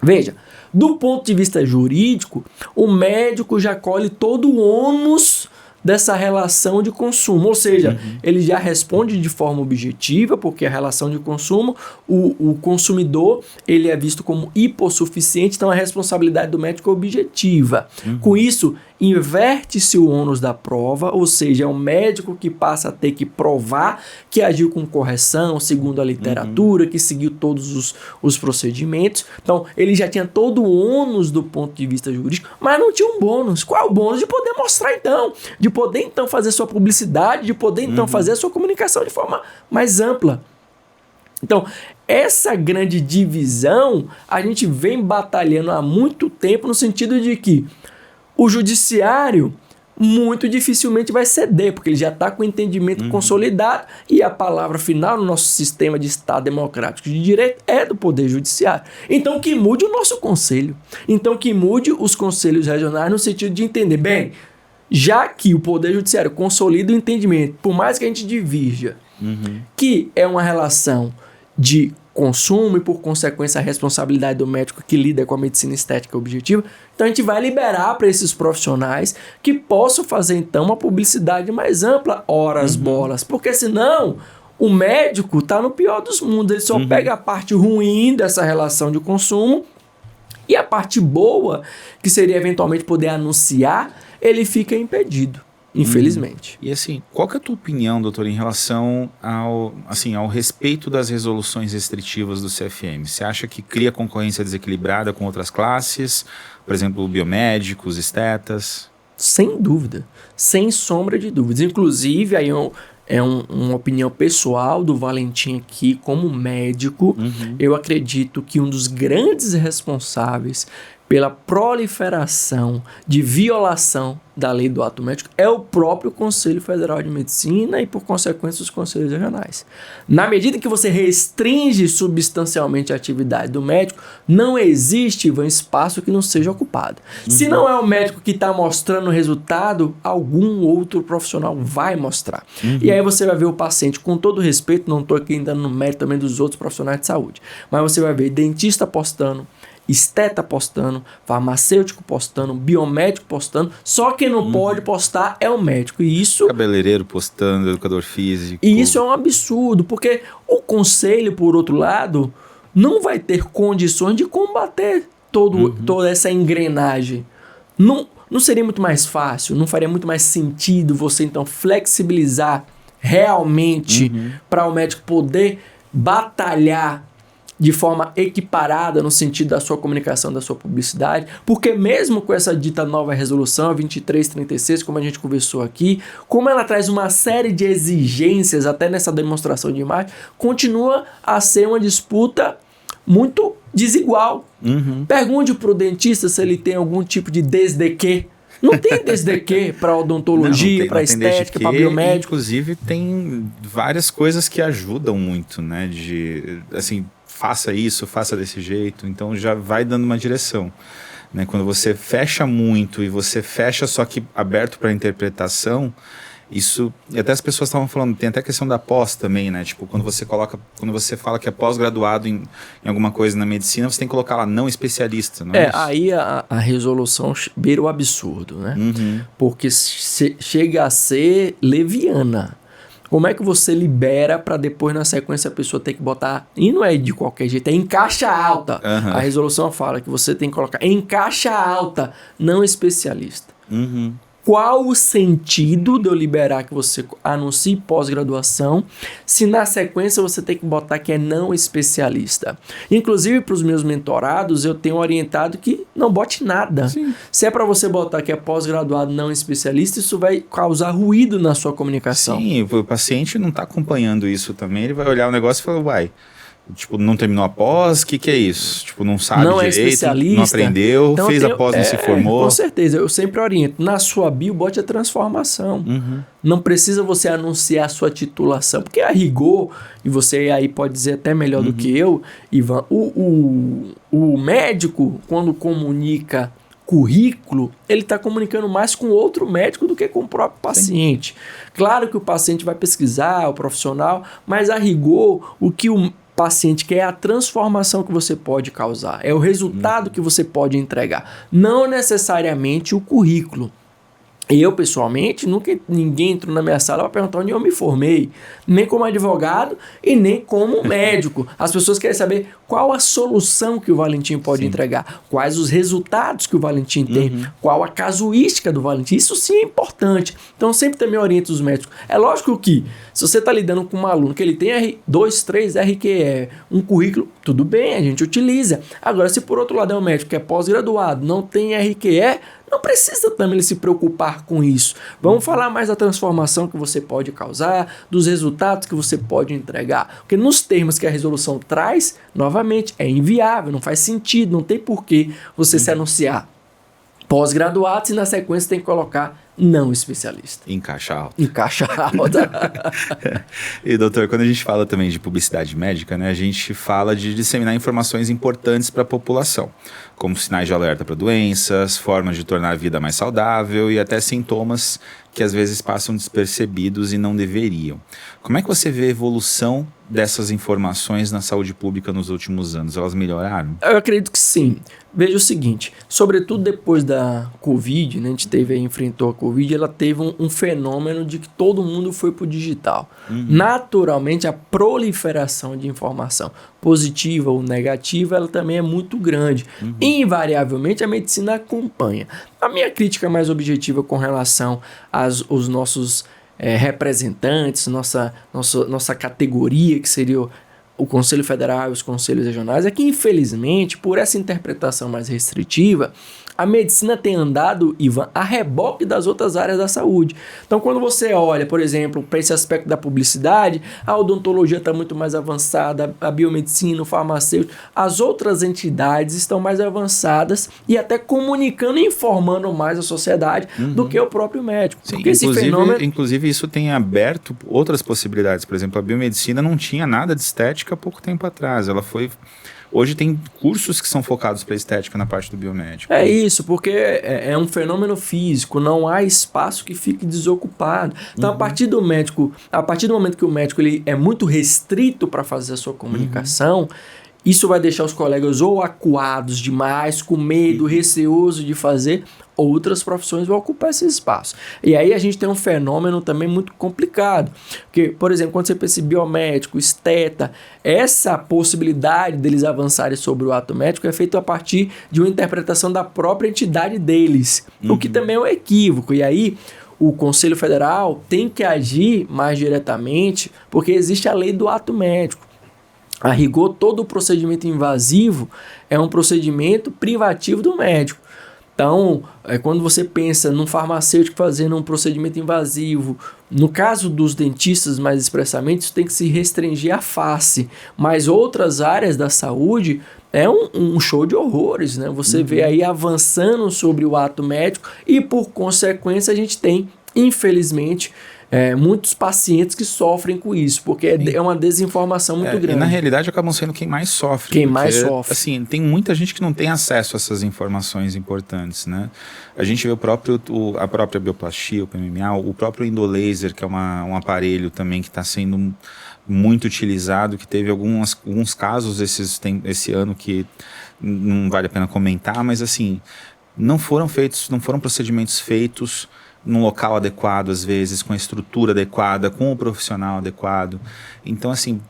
Veja, do ponto de vista jurídico, o médico já colhe todo o ônus dessa relação de consumo, ou seja, ele já responde de forma objetiva, porque a relação de consumo, o consumidor, ele é visto como hipossuficiente, então a responsabilidade do médico é objetiva. Com isso, inverte-se o ônus da prova, ou seja, é o médico que passa a ter que provar que agiu com correção, segundo a literatura, que seguiu todos os procedimentos. Então, ele já tinha todo o ônus do ponto de vista jurídico, mas não tinha um bônus. Qual é o bônus? De poder mostrar, então, de poder, então, fazer sua publicidade, de poder, então, fazer a sua comunicação de forma mais ampla. Então, essa grande divisão, a gente vem batalhando há muito tempo, no sentido de que o judiciário muito dificilmente vai ceder, porque ele já está com o entendimento consolidado e a palavra final no nosso sistema de Estado democrático de direito é do Poder Judiciário. Então que mude o nosso conselho. Então que mude os conselhos regionais no sentido de entender, bem, já que o Poder Judiciário consolida o entendimento, por mais que a gente divirja, que é uma relação de consumo e, por consequência, a responsabilidade do médico que lida com a medicina estética objetiva. Então, a gente vai liberar para esses profissionais que possam fazer, então, uma publicidade mais ampla, horas, bolas, porque senão o médico está no pior dos mundos, ele só pega a parte ruim dessa relação de consumo e a parte boa, que seria eventualmente poder anunciar, ele fica impedido. Infelizmente. E assim, qual que é a tua opinião, doutor, em relação ao respeito das resoluções restritivas do CFM? Você acha que cria concorrência desequilibrada com outras classes? Por exemplo, biomédicos, estetas? Sem dúvida. Sem sombra de dúvidas. Inclusive, aí uma opinião pessoal do Valentim aqui, como médico, eu acredito que um dos grandes responsáveis pela proliferação de violação da lei do ato médico é o próprio Conselho Federal de Medicina e, por consequência, os conselhos regionais. Na medida que você restringe substancialmente a atividade do médico, não existe um espaço que não seja ocupado. Se não é o médico que está mostrando o resultado, algum outro profissional vai mostrar. E aí você vai ver o paciente, com todo respeito, não estou aqui dando no mérito também dos outros profissionais de saúde, mas você vai ver dentista postando, esteta postando, farmacêutico postando, biomédico postando, só quem não pode postar é o médico. E isso, cabeleireiro postando, educador físico. E isso é um absurdo, porque o conselho, por outro lado, não vai ter condições de combater toda essa engrenagem. Não, não seria muito mais fácil, não faria muito mais sentido você então flexibilizar realmente para o médico poder batalhar de forma equiparada no sentido da sua comunicação, da sua publicidade, porque mesmo com essa dita nova resolução, a 2336, como a gente conversou aqui, como ela traz uma série de exigências até nessa demonstração de imagem, continua a ser uma disputa muito desigual. Pergunte para o dentista se ele tem algum tipo de desde que. Não tem desde que para odontologia, para estética, para biomédico. Inclusive tem várias coisas que ajudam muito, né? De, assim, faça isso, faça desse jeito. Então já vai dando uma direção, né? Quando você fecha muito e você fecha só que aberto para interpretação, isso, e até as pessoas estavam falando, tem até a questão da pós também, né? Tipo, quando você fala que é pós-graduado em alguma coisa na medicina, você tem que colocar lá, não especialista, não é isso? Aí a resolução beira o absurdo, né? Porque chega a ser leviana. Como é que você libera para depois, na sequência, a pessoa ter que botar... E não é de qualquer jeito, é em caixa alta. A resolução fala que você tem que colocar em caixa alta, não especialista. Qual o sentido de eu liberar que você anuncie pós-graduação se na sequência você tem que botar que é não especialista? Inclusive, para os meus mentorados, eu tenho orientado que não bote nada. Sim. Se é para você botar que é pós-graduado não especialista, isso vai causar ruído na sua comunicação. Sim, o paciente não está acompanhando isso também, ele vai olhar o negócio e falar, uai, tipo, não terminou a pós, o que é isso? Tipo, não sabe não direito, é especialista, não aprendeu, então fez a pós, não se formou. Com certeza, eu sempre oriento. Na sua bio, bote a transformação. Não precisa você anunciar a sua titulação, porque a rigor, e você aí pode dizer até melhor do que eu, Ivan, o médico, quando comunica currículo, ele está comunicando mais com outro médico do que com o próprio paciente. Claro que o paciente vai pesquisar, o profissional, mas a rigor, o que o paciente quer é a transformação que você pode causar, é o resultado que você pode entregar, não necessariamente o currículo. Eu, pessoalmente, nunca ninguém entrou na minha sala para perguntar onde eu me formei, nem como advogado e nem como médico. As pessoas querem saber qual a solução que o Valentim pode entregar, quais os resultados que o Valentim tem, qual a casuística do Valentim. Isso sim é importante. Então, sempre também oriento os médicos. É lógico que, se você está lidando com um aluno que ele tem R2, 3 RQE, um currículo, tudo bem, a gente utiliza. Agora, se por outro lado é um médico que é pós-graduado, não tem RQE, não precisa também ele se preocupar com isso. Vamos falar mais da transformação que você pode causar, dos resultados que você pode entregar. Porque nos termos que a resolução traz, novamente, é inviável, não faz sentido, não tem porquê você se anunciar pós-graduado e na sequência tem que colocar não especialista. Em caixa alta. Em caixa alta. E, doutor, quando a gente fala também de publicidade médica, né, a gente fala de disseminar informações importantes para a população, como sinais de alerta para doenças, formas de tornar a vida mais saudável e até sintomas que às vezes passam despercebidos e não deveriam. Como é que você vê a evolução dessas informações na saúde pública nos últimos anos? Elas melhoraram? Eu acredito que sim. Veja o seguinte, sobretudo depois da Covid, né, a gente enfrentou a Covid, ela teve um fenômeno de que todo mundo foi para o digital. Naturalmente, a proliferação de informação, positiva ou negativa, ela também é muito grande. Invariavelmente, a medicina acompanha. A minha crítica mais objetiva com relação aos nossos representantes, nossa categoria, que seria o Conselho Federal e os Conselhos Regionais, é que, infelizmente, por essa interpretação mais restritiva, a medicina tem andado, Ivan, a reboque das outras áreas da saúde. Então, quando você olha, por exemplo, para esse aspecto da publicidade, a odontologia está muito mais avançada, a biomedicina, o farmacêutico, as outras entidades estão mais avançadas e até comunicando e informando mais a sociedade do que o próprio médico. Sim, porque esse fenômeno... Inclusive, isso tem aberto outras possibilidades. Por exemplo, a biomedicina não tinha nada de estética há pouco tempo atrás. Hoje tem cursos que são focados para estética na parte do biomédico. É isso, porque é um fenômeno físico, não há espaço que fique desocupado. Então, a partir do momento que o médico ele é muito restrito para fazer a sua comunicação, Isso vai deixar os colegas ou acuados demais, com medo, receoso de fazer. Outras profissões vão ocupar esse espaço. E aí a gente tem um fenômeno também muito complicado. Porque, por exemplo, quando você pensa em biomédico, esteta, essa possibilidade deles avançarem sobre o ato médico é feita a partir de uma interpretação da própria entidade deles. O que também é um equívoco. E aí o Conselho Federal tem que agir mais diretamente, porque existe a lei do ato médico. A rigor, todo o procedimento invasivo é um procedimento privativo do médico. Então, quando você pensa num farmacêutico fazendo um procedimento invasivo, no caso dos dentistas mais expressamente, isso tem que se restringir à face. Mas outras áreas da saúde é um show de horrores, né? Você vê aí avançando sobre o ato médico e, por consequência, a gente tem, infelizmente, muitos pacientes que sofrem com isso, porque é uma desinformação muito grande. E na realidade acabam sendo quem mais sofre. Quem mais sofre. Assim, tem muita gente que não tem acesso a essas informações importantes, né? A gente vê a própria bioplastia, o PMMA, o próprio endolaser, que é um aparelho também que está sendo muito utilizado, que teve alguns casos esse ano que não vale a pena comentar, mas assim, não foram procedimentos feitos num local adequado, às vezes, com a estrutura adequada, com o profissional adequado. Então, assim,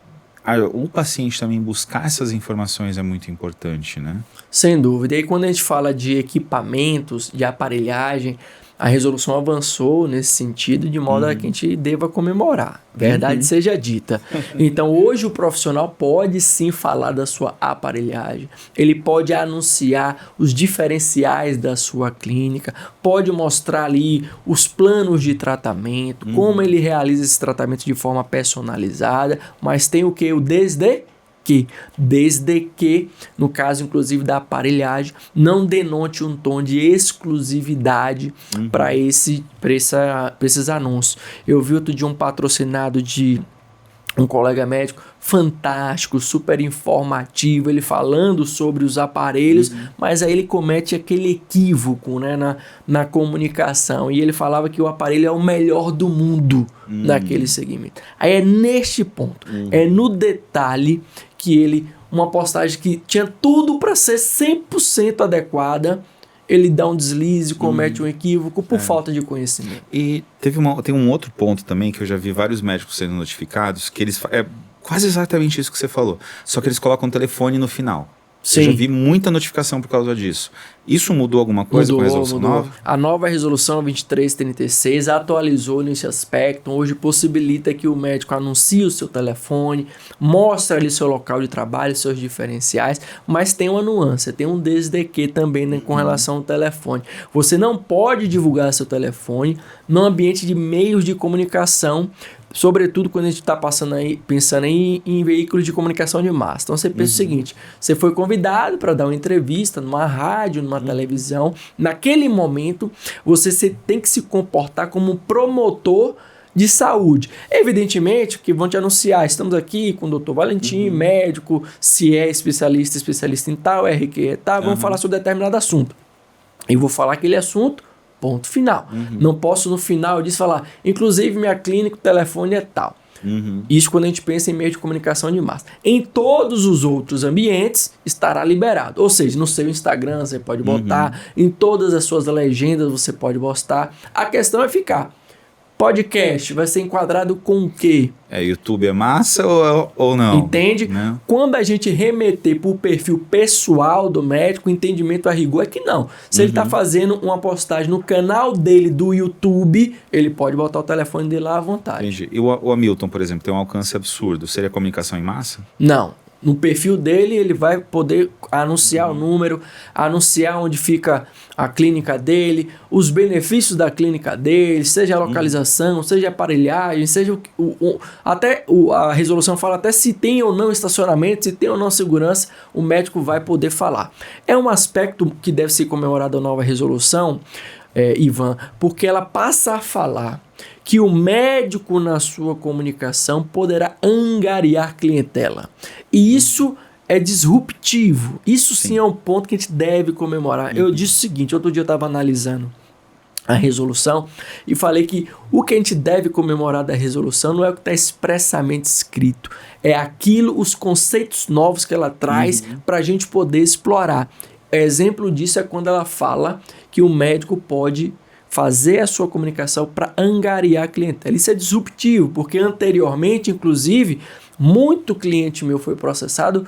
o paciente também buscar essas informações é muito importante, né? Sem dúvida. E aí, quando a gente fala de equipamentos, de aparelhagem, a resolução avançou nesse sentido, de modo a que a gente deva comemorar. Verdade seja dita. Então, hoje o profissional pode sim falar da sua aparelhagem. Ele pode anunciar os diferenciais da sua clínica, pode mostrar ali os planos de tratamento, como ele realiza esse tratamento de forma personalizada, mas tem o que? O desde que, no caso inclusive da aparelhagem, não denote um tom de exclusividade para esses anúncios. Eu vi outro dia um patrocinado de um colega médico fantástico, super informativo, ele falando sobre os aparelhos, mas aí ele comete aquele equívoco, né, na comunicação, e ele falava que o aparelho é o melhor do mundo naquele segmento. Aí é neste ponto, é no detalhe que uma postagem que tinha tudo para ser 100% adequada, ele dá um deslize, comete um equívoco por falta de conhecimento. E tem um outro ponto também que eu já vi vários médicos sendo notificados, que eles quase exatamente isso que você falou, só que eles colocam o telefone no final. Sim. Eu já vi muita notificação por causa disso. Isso mudou alguma coisa com a resolução nova? A nova resolução 2336 atualizou nesse aspecto. Hoje possibilita que o médico anuncie o seu telefone, mostre ali seu local de trabalho, seus diferenciais, mas tem uma nuance, tem um desde que também, né, com relação ao telefone. Você não pode divulgar seu telefone no ambiente de meios de comunicação, sobretudo quando a gente está pensando em veículos de comunicação de massa. Então você pensa o seguinte, você foi convidado para dar uma entrevista numa rádio, numa televisão. Naquele momento, você tem que se comportar como promotor de saúde. Evidentemente que vão te anunciar, estamos aqui com o Dr. Valentim, médico, se é especialista em tal, RQ é tal, vamos falar sobre determinado assunto. Eu vou falar aquele assunto, ponto final. Não posso no final disso falar, inclusive minha clínica, o telefone é tal. Isso quando a gente pensa em meio de comunicação de massa. Em todos os outros ambientes estará liberado. Ou seja, no seu Instagram você pode botar, em todas as suas legendas você pode postar. A questão é ficar. Podcast vai ser enquadrado com o quê? YouTube é massa ou não? Entende? Não. Quando a gente remeter para o perfil pessoal do médico, o entendimento a rigor é que não. Se ele está fazendo uma postagem no canal dele do YouTube, ele pode botar o telefone dele lá à vontade. Entendi. E o Hamilton, por exemplo, tem um alcance absurdo. Seria comunicação em massa? Não. No perfil dele, ele vai poder anunciar o número, anunciar onde fica a clínica dele, os benefícios da clínica dele, seja a localização, seja a aparelhagem, seja a resolução fala até se tem ou não estacionamento, se tem ou não segurança, o médico vai poder falar. É um aspecto que deve ser comemorado a nova resolução, Ivan, porque ela passa a falar que o médico na sua comunicação poderá angariar clientela. E isso é disruptivo. Isso sim é um ponto que a gente deve comemorar. Eu disse o seguinte, outro dia eu estava analisando a resolução e falei que o que a gente deve comemorar da resolução não é o que está expressamente escrito, é aquilo, os conceitos novos que ela traz para a gente poder explorar. Exemplo disso é quando ela fala que o médico pode fazer a sua comunicação para angariar a clientela. Isso é disruptivo, porque anteriormente, inclusive, muito cliente meu foi processado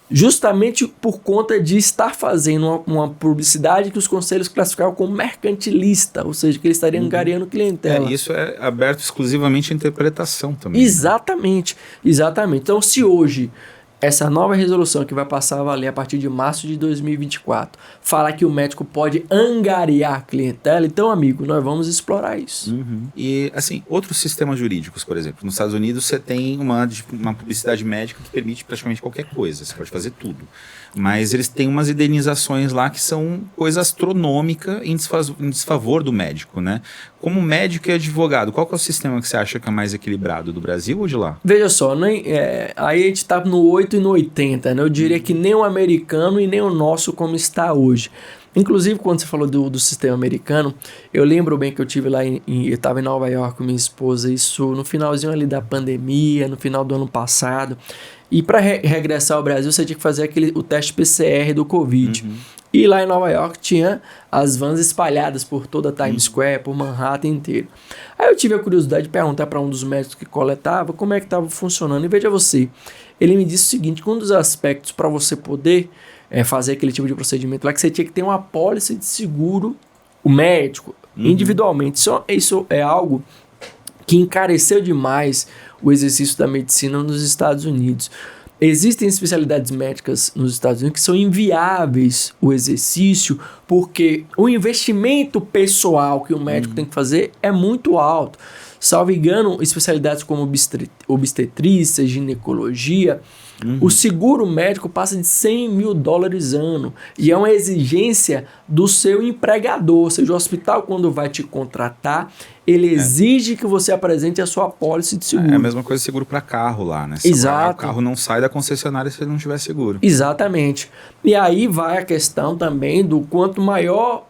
justamente por conta de estar fazendo uma publicidade que os conselhos classificavam como mercantilista, ou seja, que ele estaria angariando clientela. Isso é aberto exclusivamente à interpretação também. Exatamente, né? Exatamente. Então, se hoje essa nova resolução que vai passar a valer a partir de março de 2024 fala que o médico pode angariar clientela, então, amigo, nós vamos explorar isso. E, assim, outros sistemas jurídicos, por exemplo, nos Estados Unidos você tem uma publicidade médica que permite praticamente qualquer coisa, você pode fazer tudo. Mas eles têm umas indenizações lá que são coisa astronômica em desfavor do médico, né? Como médico e advogado, qual que é o sistema que você acha que é mais equilibrado, do Brasil ou de lá? Veja só, aí a gente está no 8 e no 80, né? Eu diria que nem o americano e nem o nosso como está hoje. Inclusive, quando você falou do sistema americano, eu lembro bem que eu tive lá eu estava em Nova York com minha esposa, isso no finalzinho ali da pandemia, no final do ano passado. E para regressar ao Brasil, você tinha que fazer o teste PCR do Covid. E lá em Nova York tinha as vans espalhadas por toda a Times Square, por Manhattan inteiro. Aí eu tive a curiosidade de perguntar para um dos médicos que coletava como é que estava funcionando. E veja você, ele me disse o seguinte, que um dos aspectos para você poder fazer aquele tipo de procedimento lá, que você tinha que ter uma apólice de seguro, o médico, individualmente. Isso é algo que encareceu demais o exercício da medicina nos Estados Unidos. Existem especialidades médicas nos Estados Unidos que são inviáveis o exercício porque o investimento pessoal que o médico tem que fazer é muito alto. Salvo engano, especialidades como obstetrícia, ginecologia, o seguro médico passa de $100 mil ano. E é uma exigência do seu empregador. Ou seja, o hospital, quando vai te contratar, ele exige que você apresente a sua apólice de seguro. É a mesma coisa seguro para carro lá, né? Exato. O carro não sai da concessionária se ele não tiver seguro. Exatamente. E aí vai a questão também do quanto maior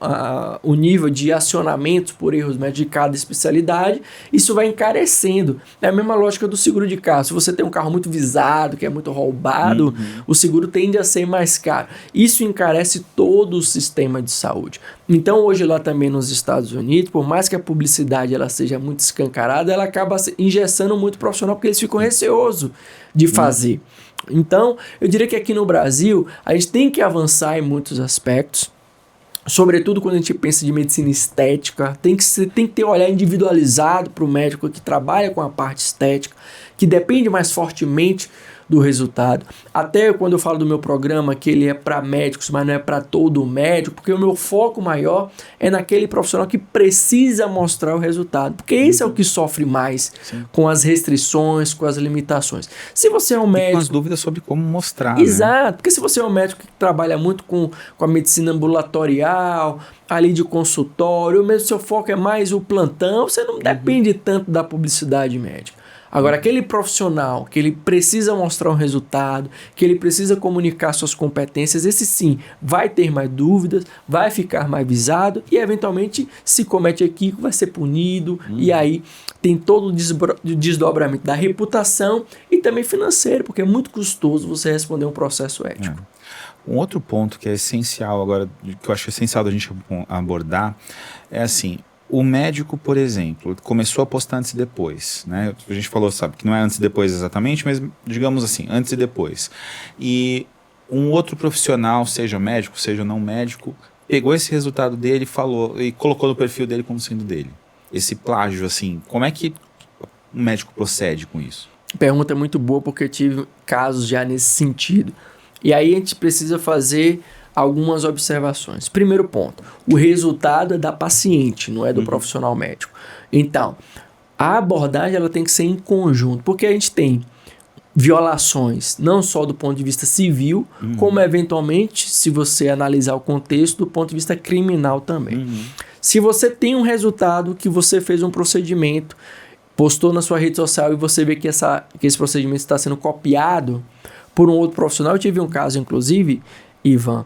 o nível de acionamentos por erros médicos de cada especialidade, isso vai encarecendo. É a mesma lógica do seguro de carro. Se você tem um carro muito visado, que é muito roubado, o seguro tende a ser mais caro. Isso encarece todo o sistema de saúde. Então, hoje lá também nos Estados Unidos, por mais que a publicidade ela seja muito escancarada, ela acaba engessando muito o profissional porque eles ficam receosos de fazer. Então, eu diria que aqui no Brasil, a gente tem que avançar em muitos aspectos, sobretudo quando a gente pensa de medicina estética, tem que ter um olhar individualizado para o médico que trabalha com a parte estética, que depende mais fortemente do resultado. Até quando eu falo do meu programa que ele é para médicos, mas não é para todo médico, porque o meu foco maior é naquele profissional que precisa mostrar o resultado, porque esse é o que sofre mais com as restrições, com as limitações. Se você é um médico... com as dúvidas sobre como mostrar, Exato, porque se você é um médico que trabalha muito com a medicina ambulatorial, ali de consultório, ou mesmo seu foco é mais o plantão, você não depende tanto da publicidade médica. Agora, aquele profissional que ele precisa mostrar um resultado, que ele precisa comunicar suas competências, esse sim vai ter mais dúvidas, vai ficar mais visado e eventualmente se comete equívoco vai ser punido e aí tem todo o desdobramento da reputação e também financeiro, porque é muito custoso você responder um processo ético. Um outro ponto que é essencial agora, que eu acho essencial da gente abordar, é assim... O médico, por exemplo, começou a postar antes e depois, né? A gente falou, sabe, que não é antes e depois exatamente, mas digamos assim, antes e depois. E um outro profissional, seja médico, seja não médico, pegou esse resultado dele, falou e colocou no perfil dele como sendo dele. Esse plágio, assim, como é que um médico procede com isso? Pergunta muito boa, porque eu tive casos já nesse sentido. E aí a gente precisa fazer algumas observações. Primeiro ponto, o resultado é da paciente, não é do profissional médico. Então, a abordagem ela tem que ser em conjunto, porque a gente tem violações, não só do ponto de vista civil, como eventualmente, se você analisar o contexto, do ponto de vista criminal também. Se você tem um resultado que você fez um procedimento, postou na sua rede social e você vê que esse procedimento está sendo copiado por um outro profissional, eu tive um caso, inclusive, Ivan,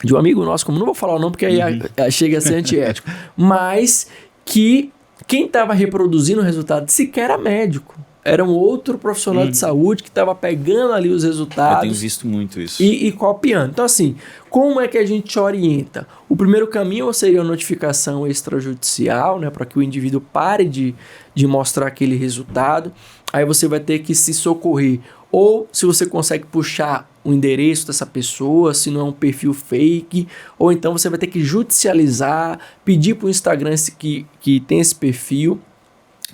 de um amigo nosso, como não vou falar o nome porque aí chega a ser antiético, mas que quem estava reproduzindo o resultado sequer era médico. Era um outro profissional de saúde que estava pegando ali os resultados. Eu tenho visto muito isso. E copiando. Então, assim, como é que a gente orienta? O primeiro caminho seria a notificação extrajudicial, né, para que o indivíduo pare de mostrar aquele resultado. Aí você vai ter que se socorrer. Ou se você consegue puxar o endereço dessa pessoa, se não é um perfil fake, ou então você vai ter que judicializar, pedir para o Instagram que tem esse perfil,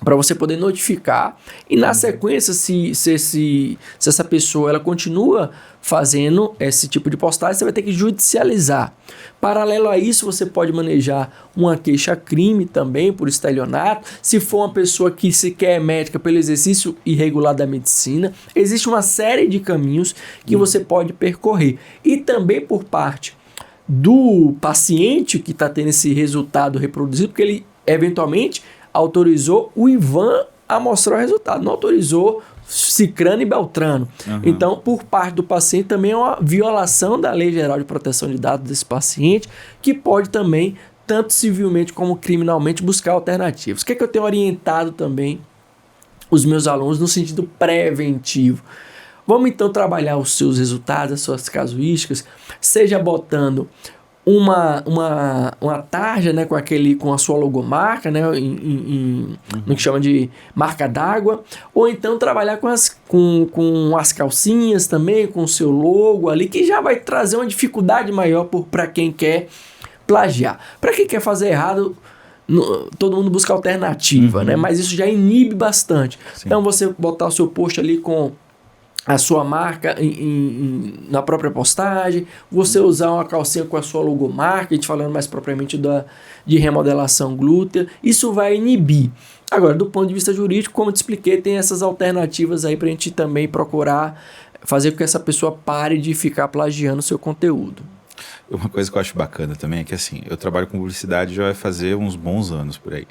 para você poder notificar. E na sequência, se essa pessoa ela continua fazendo esse tipo de postagem, você vai ter que judicializar. Paralelo a isso, você pode manejar uma queixa-crime também por estelionato. Se for uma pessoa que sequer é médica pelo exercício irregular da medicina, existe uma série de caminhos que você pode percorrer. E também por parte do paciente que está tendo esse resultado reproduzido, porque ele eventualmente autorizou o Ivan a mostrar o resultado, não autorizou Cicrano e Beltrano. Então, por parte do paciente, também é uma violação da Lei Geral de Proteção de Dados desse paciente, que pode também, tanto civilmente como criminalmente, buscar alternativas. O que é que eu tenho orientado também os meus alunos no sentido preventivo? Vamos então trabalhar os seus resultados, as suas casuísticas, seja botando uma tarja, né, com a sua logomarca, né, no que chama de marca d'água, ou então trabalhar com as calcinhas também, com o seu logo ali, que já vai trazer uma dificuldade maior para quem quer plagiar. Para quem quer fazer errado, todo mundo busca alternativa, né, mas isso já inibe bastante. Sim. Então você botar o seu post ali com a sua marca na própria postagem, você usar uma calcinha com a sua logomarca, a gente falando mais propriamente de remodelação glútea, isso vai inibir. Agora, do ponto de vista jurídico, como eu te expliquei, tem essas alternativas aí para a gente também procurar fazer com que essa pessoa pare de ficar plagiando o seu conteúdo. Uma coisa que eu acho bacana também é que, assim, eu trabalho com publicidade já vai fazer uns bons anos por aí,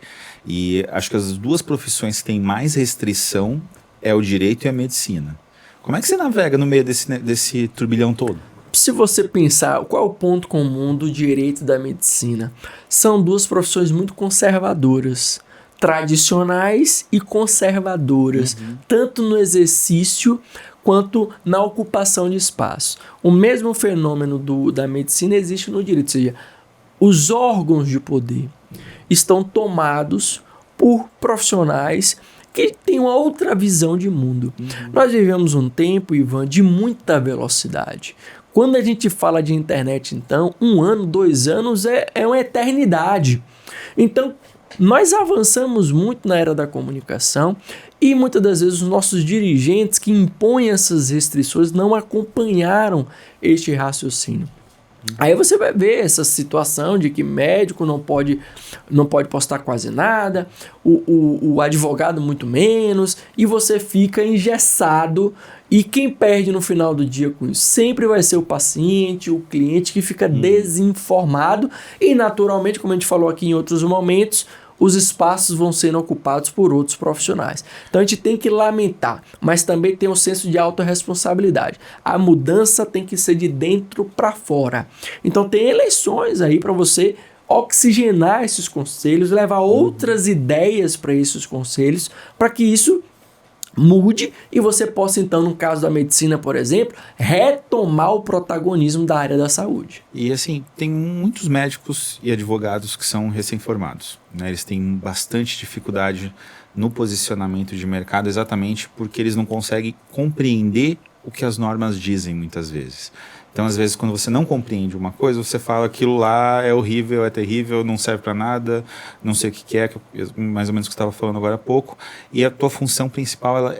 e acho que as duas profissões que têm mais restrição é o direito e a medicina. Como é que você navega no meio desse turbilhão todo? Se você pensar, qual é o ponto comum do direito e da medicina? São duas profissões muito conservadoras, tradicionais e conservadoras, tanto no exercício quanto na ocupação de espaço. O mesmo fenômeno da medicina existe no direito, ou seja, os órgãos de poder estão tomados por profissionais que tem uma outra visão de mundo. Nós vivemos um tempo, Ivan, de muita velocidade. Quando a gente fala de internet, então, 1 ano, 2 anos é uma eternidade. Então, nós avançamos muito na era da comunicação e muitas das vezes os nossos dirigentes que impõem essas restrições não acompanharam este raciocínio. Aí você vai ver essa situação de que médico não pode postar quase nada, o advogado muito menos, e você fica engessado, e quem perde no final do dia com isso sempre vai ser o paciente, o cliente que fica desinformado, e naturalmente, como a gente falou aqui em outros momentos, os espaços vão sendo ocupados por outros profissionais. Então a gente tem que lamentar, mas também tem um senso de autorresponsabilidade. A mudança tem que ser de dentro para fora. Então tem eleições aí para você oxigenar esses conselhos, levar outras ideias para esses conselhos, para que isso mude e você possa, então, no caso da medicina, por exemplo, retomar o protagonismo da área da saúde. E assim, tem muitos médicos e advogados que são recém-formados, né? Eles têm bastante dificuldade no posicionamento de mercado exatamente porque eles não conseguem compreender o que as normas dizem muitas vezes. Então, às vezes, quando você não compreende uma coisa, você fala aquilo lá é horrível, é terrível, não serve para nada, não sei o que é, mais ou menos o que você estava falando agora há pouco. E a tua função principal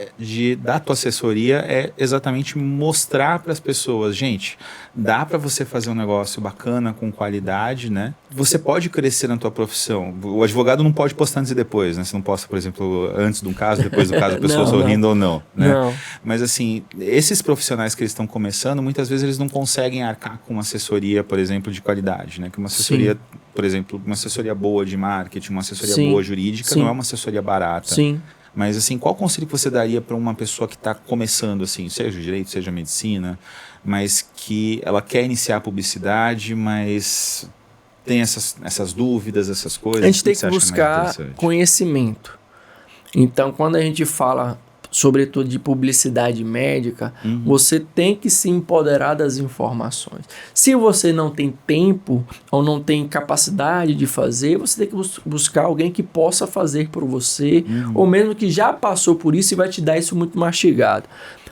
da tua assessoria é exatamente mostrar para as pessoas, gente, dá para você fazer um negócio bacana, com qualidade, né? Você pode crescer na tua profissão. O advogado não pode postar antes e depois, né? Você não posta, por exemplo, antes de um caso, depois do caso, a pessoa sorrindo ou não, né? Não. Mas assim, esses profissionais que eles estão começando, muitas vezes eles não conseguem arcar com uma assessoria, por exemplo, de qualidade, né? Que uma assessoria, por exemplo, uma assessoria boa de marketing, uma assessoria boa jurídica, não é uma assessoria barata. Sim. Mas assim, qual conselho que você daria para uma pessoa que está começando, assim, seja o direito, seja a medicina, mas que ela quer iniciar a publicidade, mas tem essas dúvidas, essas coisas. A gente tem que buscar conhecimento. Então, quando a gente fala, sobretudo, de publicidade médica, você tem que se empoderar das informações. Se você não tem tempo ou não tem capacidade de fazer, você tem que buscar alguém que possa fazer por você, ou mesmo que já passou por isso e vai te dar isso muito mastigado.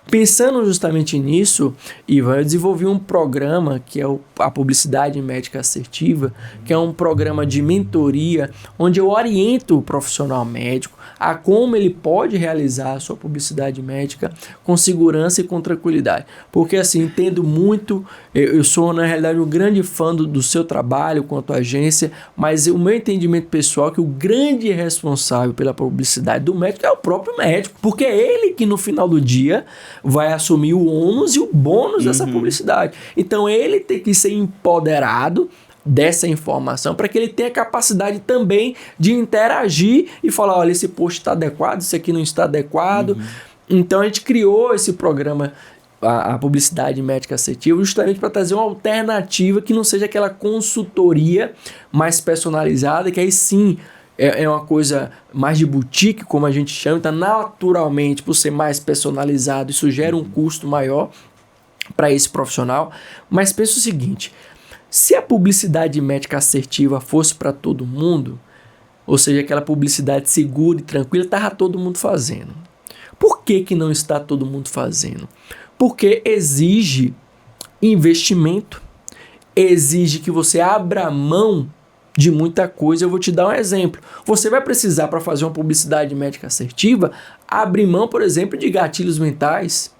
Pensando justamente nisso, Ivan, eu desenvolvi um programa que é a Publicidade Médica Assertiva, que é um programa de mentoria, onde eu oriento o profissional médico a como ele pode realizar a sua publicidade médica com segurança e com tranquilidade. Porque assim, entendo muito, eu sou na realidade um grande fã do seu trabalho quanto agência, mas o meu entendimento pessoal é que o grande responsável pela publicidade do médico é o próprio médico, porque é ele que no final do dia vai assumir o ônus e o bônus dessa publicidade. Então ele tem que ser empoderado dessa informação para que ele tenha capacidade também de interagir e falar, olha, esse post está adequado, esse aqui não está adequado. Então a gente criou esse programa, a Publicidade Médica Assertiva, justamente para trazer uma alternativa que não seja aquela consultoria mais personalizada, que aí sim é uma coisa mais de boutique, como a gente chama. Então, naturalmente, por ser mais personalizado, isso gera um custo maior para esse profissional. Mas pensa o seguinte, se a publicidade médica assertiva fosse para todo mundo, ou seja, aquela publicidade segura e tranquila, estava todo mundo fazendo. Por que não está todo mundo fazendo? Porque exige investimento, exige que você abra mão de muita coisa. Eu vou te dar um exemplo. Você vai precisar, para fazer uma publicidade médica assertiva, abrir mão, por exemplo, de gatilhos mentais.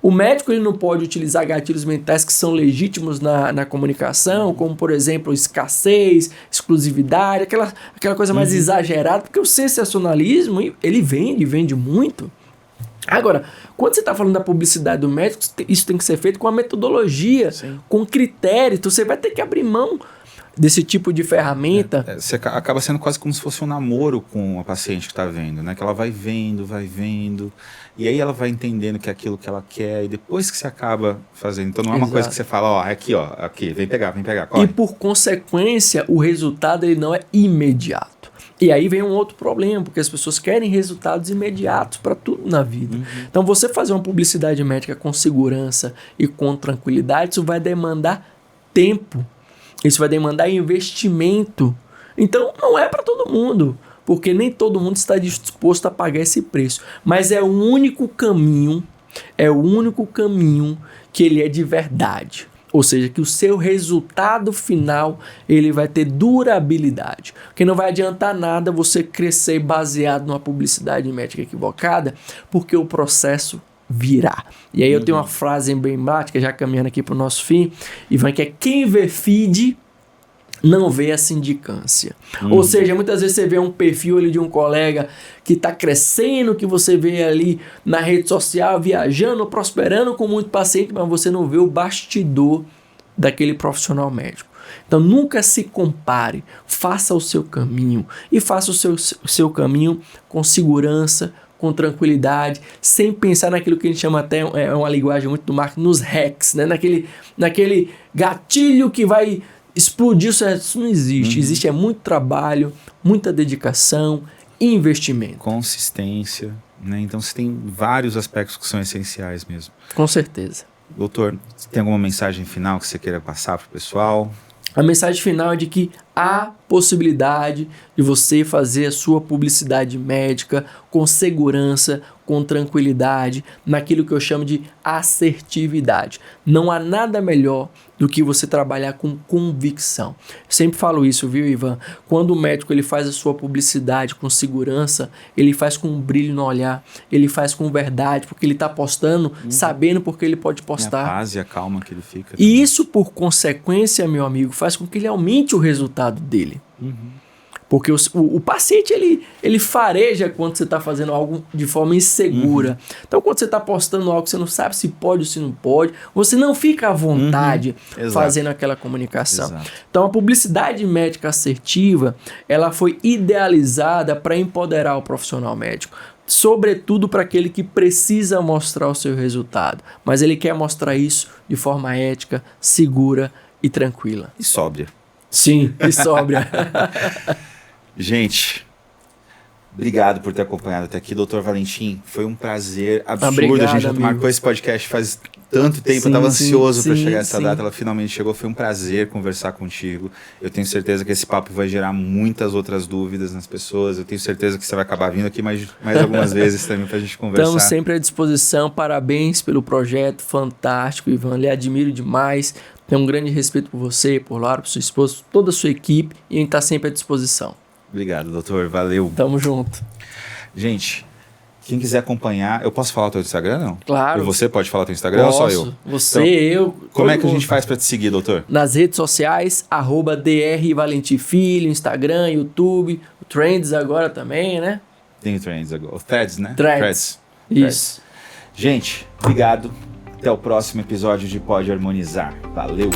O médico ele não pode utilizar gatilhos mentais que são legítimos na comunicação, como, por exemplo, escassez, exclusividade, aquela coisa mais exagerada, porque o sensacionalismo, ele vende muito. Agora, quando você está falando da publicidade do médico, isso tem que ser feito com a metodologia, com critério. Então, você vai ter que abrir mão desse tipo de ferramenta. Você acaba sendo quase como se fosse um namoro com a paciente que está vendo, né? Que ela vai vendo, e aí ela vai entendendo que é aquilo que ela quer, e depois que você acaba fazendo. Então não é uma coisa que você fala, ó, aqui, vem pegar, corre. E por consequência, o resultado ele não é imediato. E aí vem um outro problema, porque as pessoas querem resultados imediatos para tudo na vida. Então você fazer uma publicidade médica com segurança e com tranquilidade, isso vai demandar tempo. Isso vai demandar investimento. Então, não é para todo mundo, porque nem todo mundo está disposto a pagar esse preço. Mas é o único caminho que ele é de verdade. Ou seja, que o seu resultado final ele vai ter durabilidade. Porque não vai adiantar nada você crescer baseado numa publicidade médica equivocada, porque o processo virá. E aí eu tenho uma frase emblemática, já caminhando aqui para o nosso fim, Ivan, que é: quem vê feed não vê a sindicância. Ou seja, muitas vezes você vê um perfil ali de um colega que está crescendo, que você vê ali na rede social, viajando, prosperando com muito paciente, mas você não vê o bastidor daquele profissional médico. Então nunca se compare, faça o seu caminho e faça o seu caminho com segurança, com tranquilidade, sem pensar naquilo que a gente chama até, é uma linguagem muito do marketing, nos hacks, né? naquele gatilho que vai explodir. Isso não existe. Existe muito trabalho, muita dedicação, investimento. Consistência, né? Então você tem vários aspectos que são essenciais mesmo. Com certeza. Doutor, tem alguma mensagem final que você queira passar para o pessoal? A mensagem final é de que há possibilidade de você fazer a sua publicidade médica com segurança, com tranquilidade, naquilo que eu chamo de assertividade. Não há nada melhor do que você trabalhar com convicção. Eu sempre falo isso, viu, Ivan? Quando o médico ele faz a sua publicidade com segurança, ele faz com um brilho no olhar, ele faz com verdade, porque ele está apostando, sabendo porque ele pode postar. A paz e a calma que ele fica. E isso, por consequência, meu amigo, faz com que ele aumente o resultado dele. Porque o paciente, ele fareja quando você está fazendo algo de forma insegura. Então, quando você está postando algo que você não sabe se pode ou se não pode, você não fica à vontade fazendo aquela comunicação. Exato. Então, a publicidade médica assertiva, ela foi idealizada para empoderar o profissional médico. sobretudo para aquele que precisa mostrar o seu resultado, mas ele quer mostrar isso de forma ética, segura e tranquila. E sóbria. Sim, e sóbria. Gente, obrigado por ter acompanhado até aqui, Dr. Valentim. Foi um prazer absurdo. Obrigado, a gente amigo. marcou esse podcast faz tanto tempo, eu estava ansioso para chegar a essa data, ela finalmente chegou. Foi um prazer conversar contigo. Eu tenho certeza que esse papo vai gerar muitas outras dúvidas nas pessoas. Eu tenho certeza que você vai acabar vindo aqui mais algumas vezes também para a gente conversar. Estamos sempre à disposição. Parabéns pelo projeto, fantástico, Ivan. Lhe admiro demais. Tenho um grande respeito por você, por Laura, por sua esposa, toda a sua equipe, e a gente está sempre à disposição. Obrigado, doutor. Valeu. Tamo junto. Gente, quem quiser acompanhar, eu posso falar o teu Instagram, não? Claro. E você pode falar o teu Instagram ou só eu? Você, então, eu. Como é que a gente faz para te seguir, doutor? Nas redes sociais, @Dr. Valentim Filho, Instagram, YouTube, o Trends agora também, né? Tem o Trends agora. O Threads, né? Threads. Isso. Gente, obrigado. Até o próximo episódio de Pode Harmonizar. Valeu!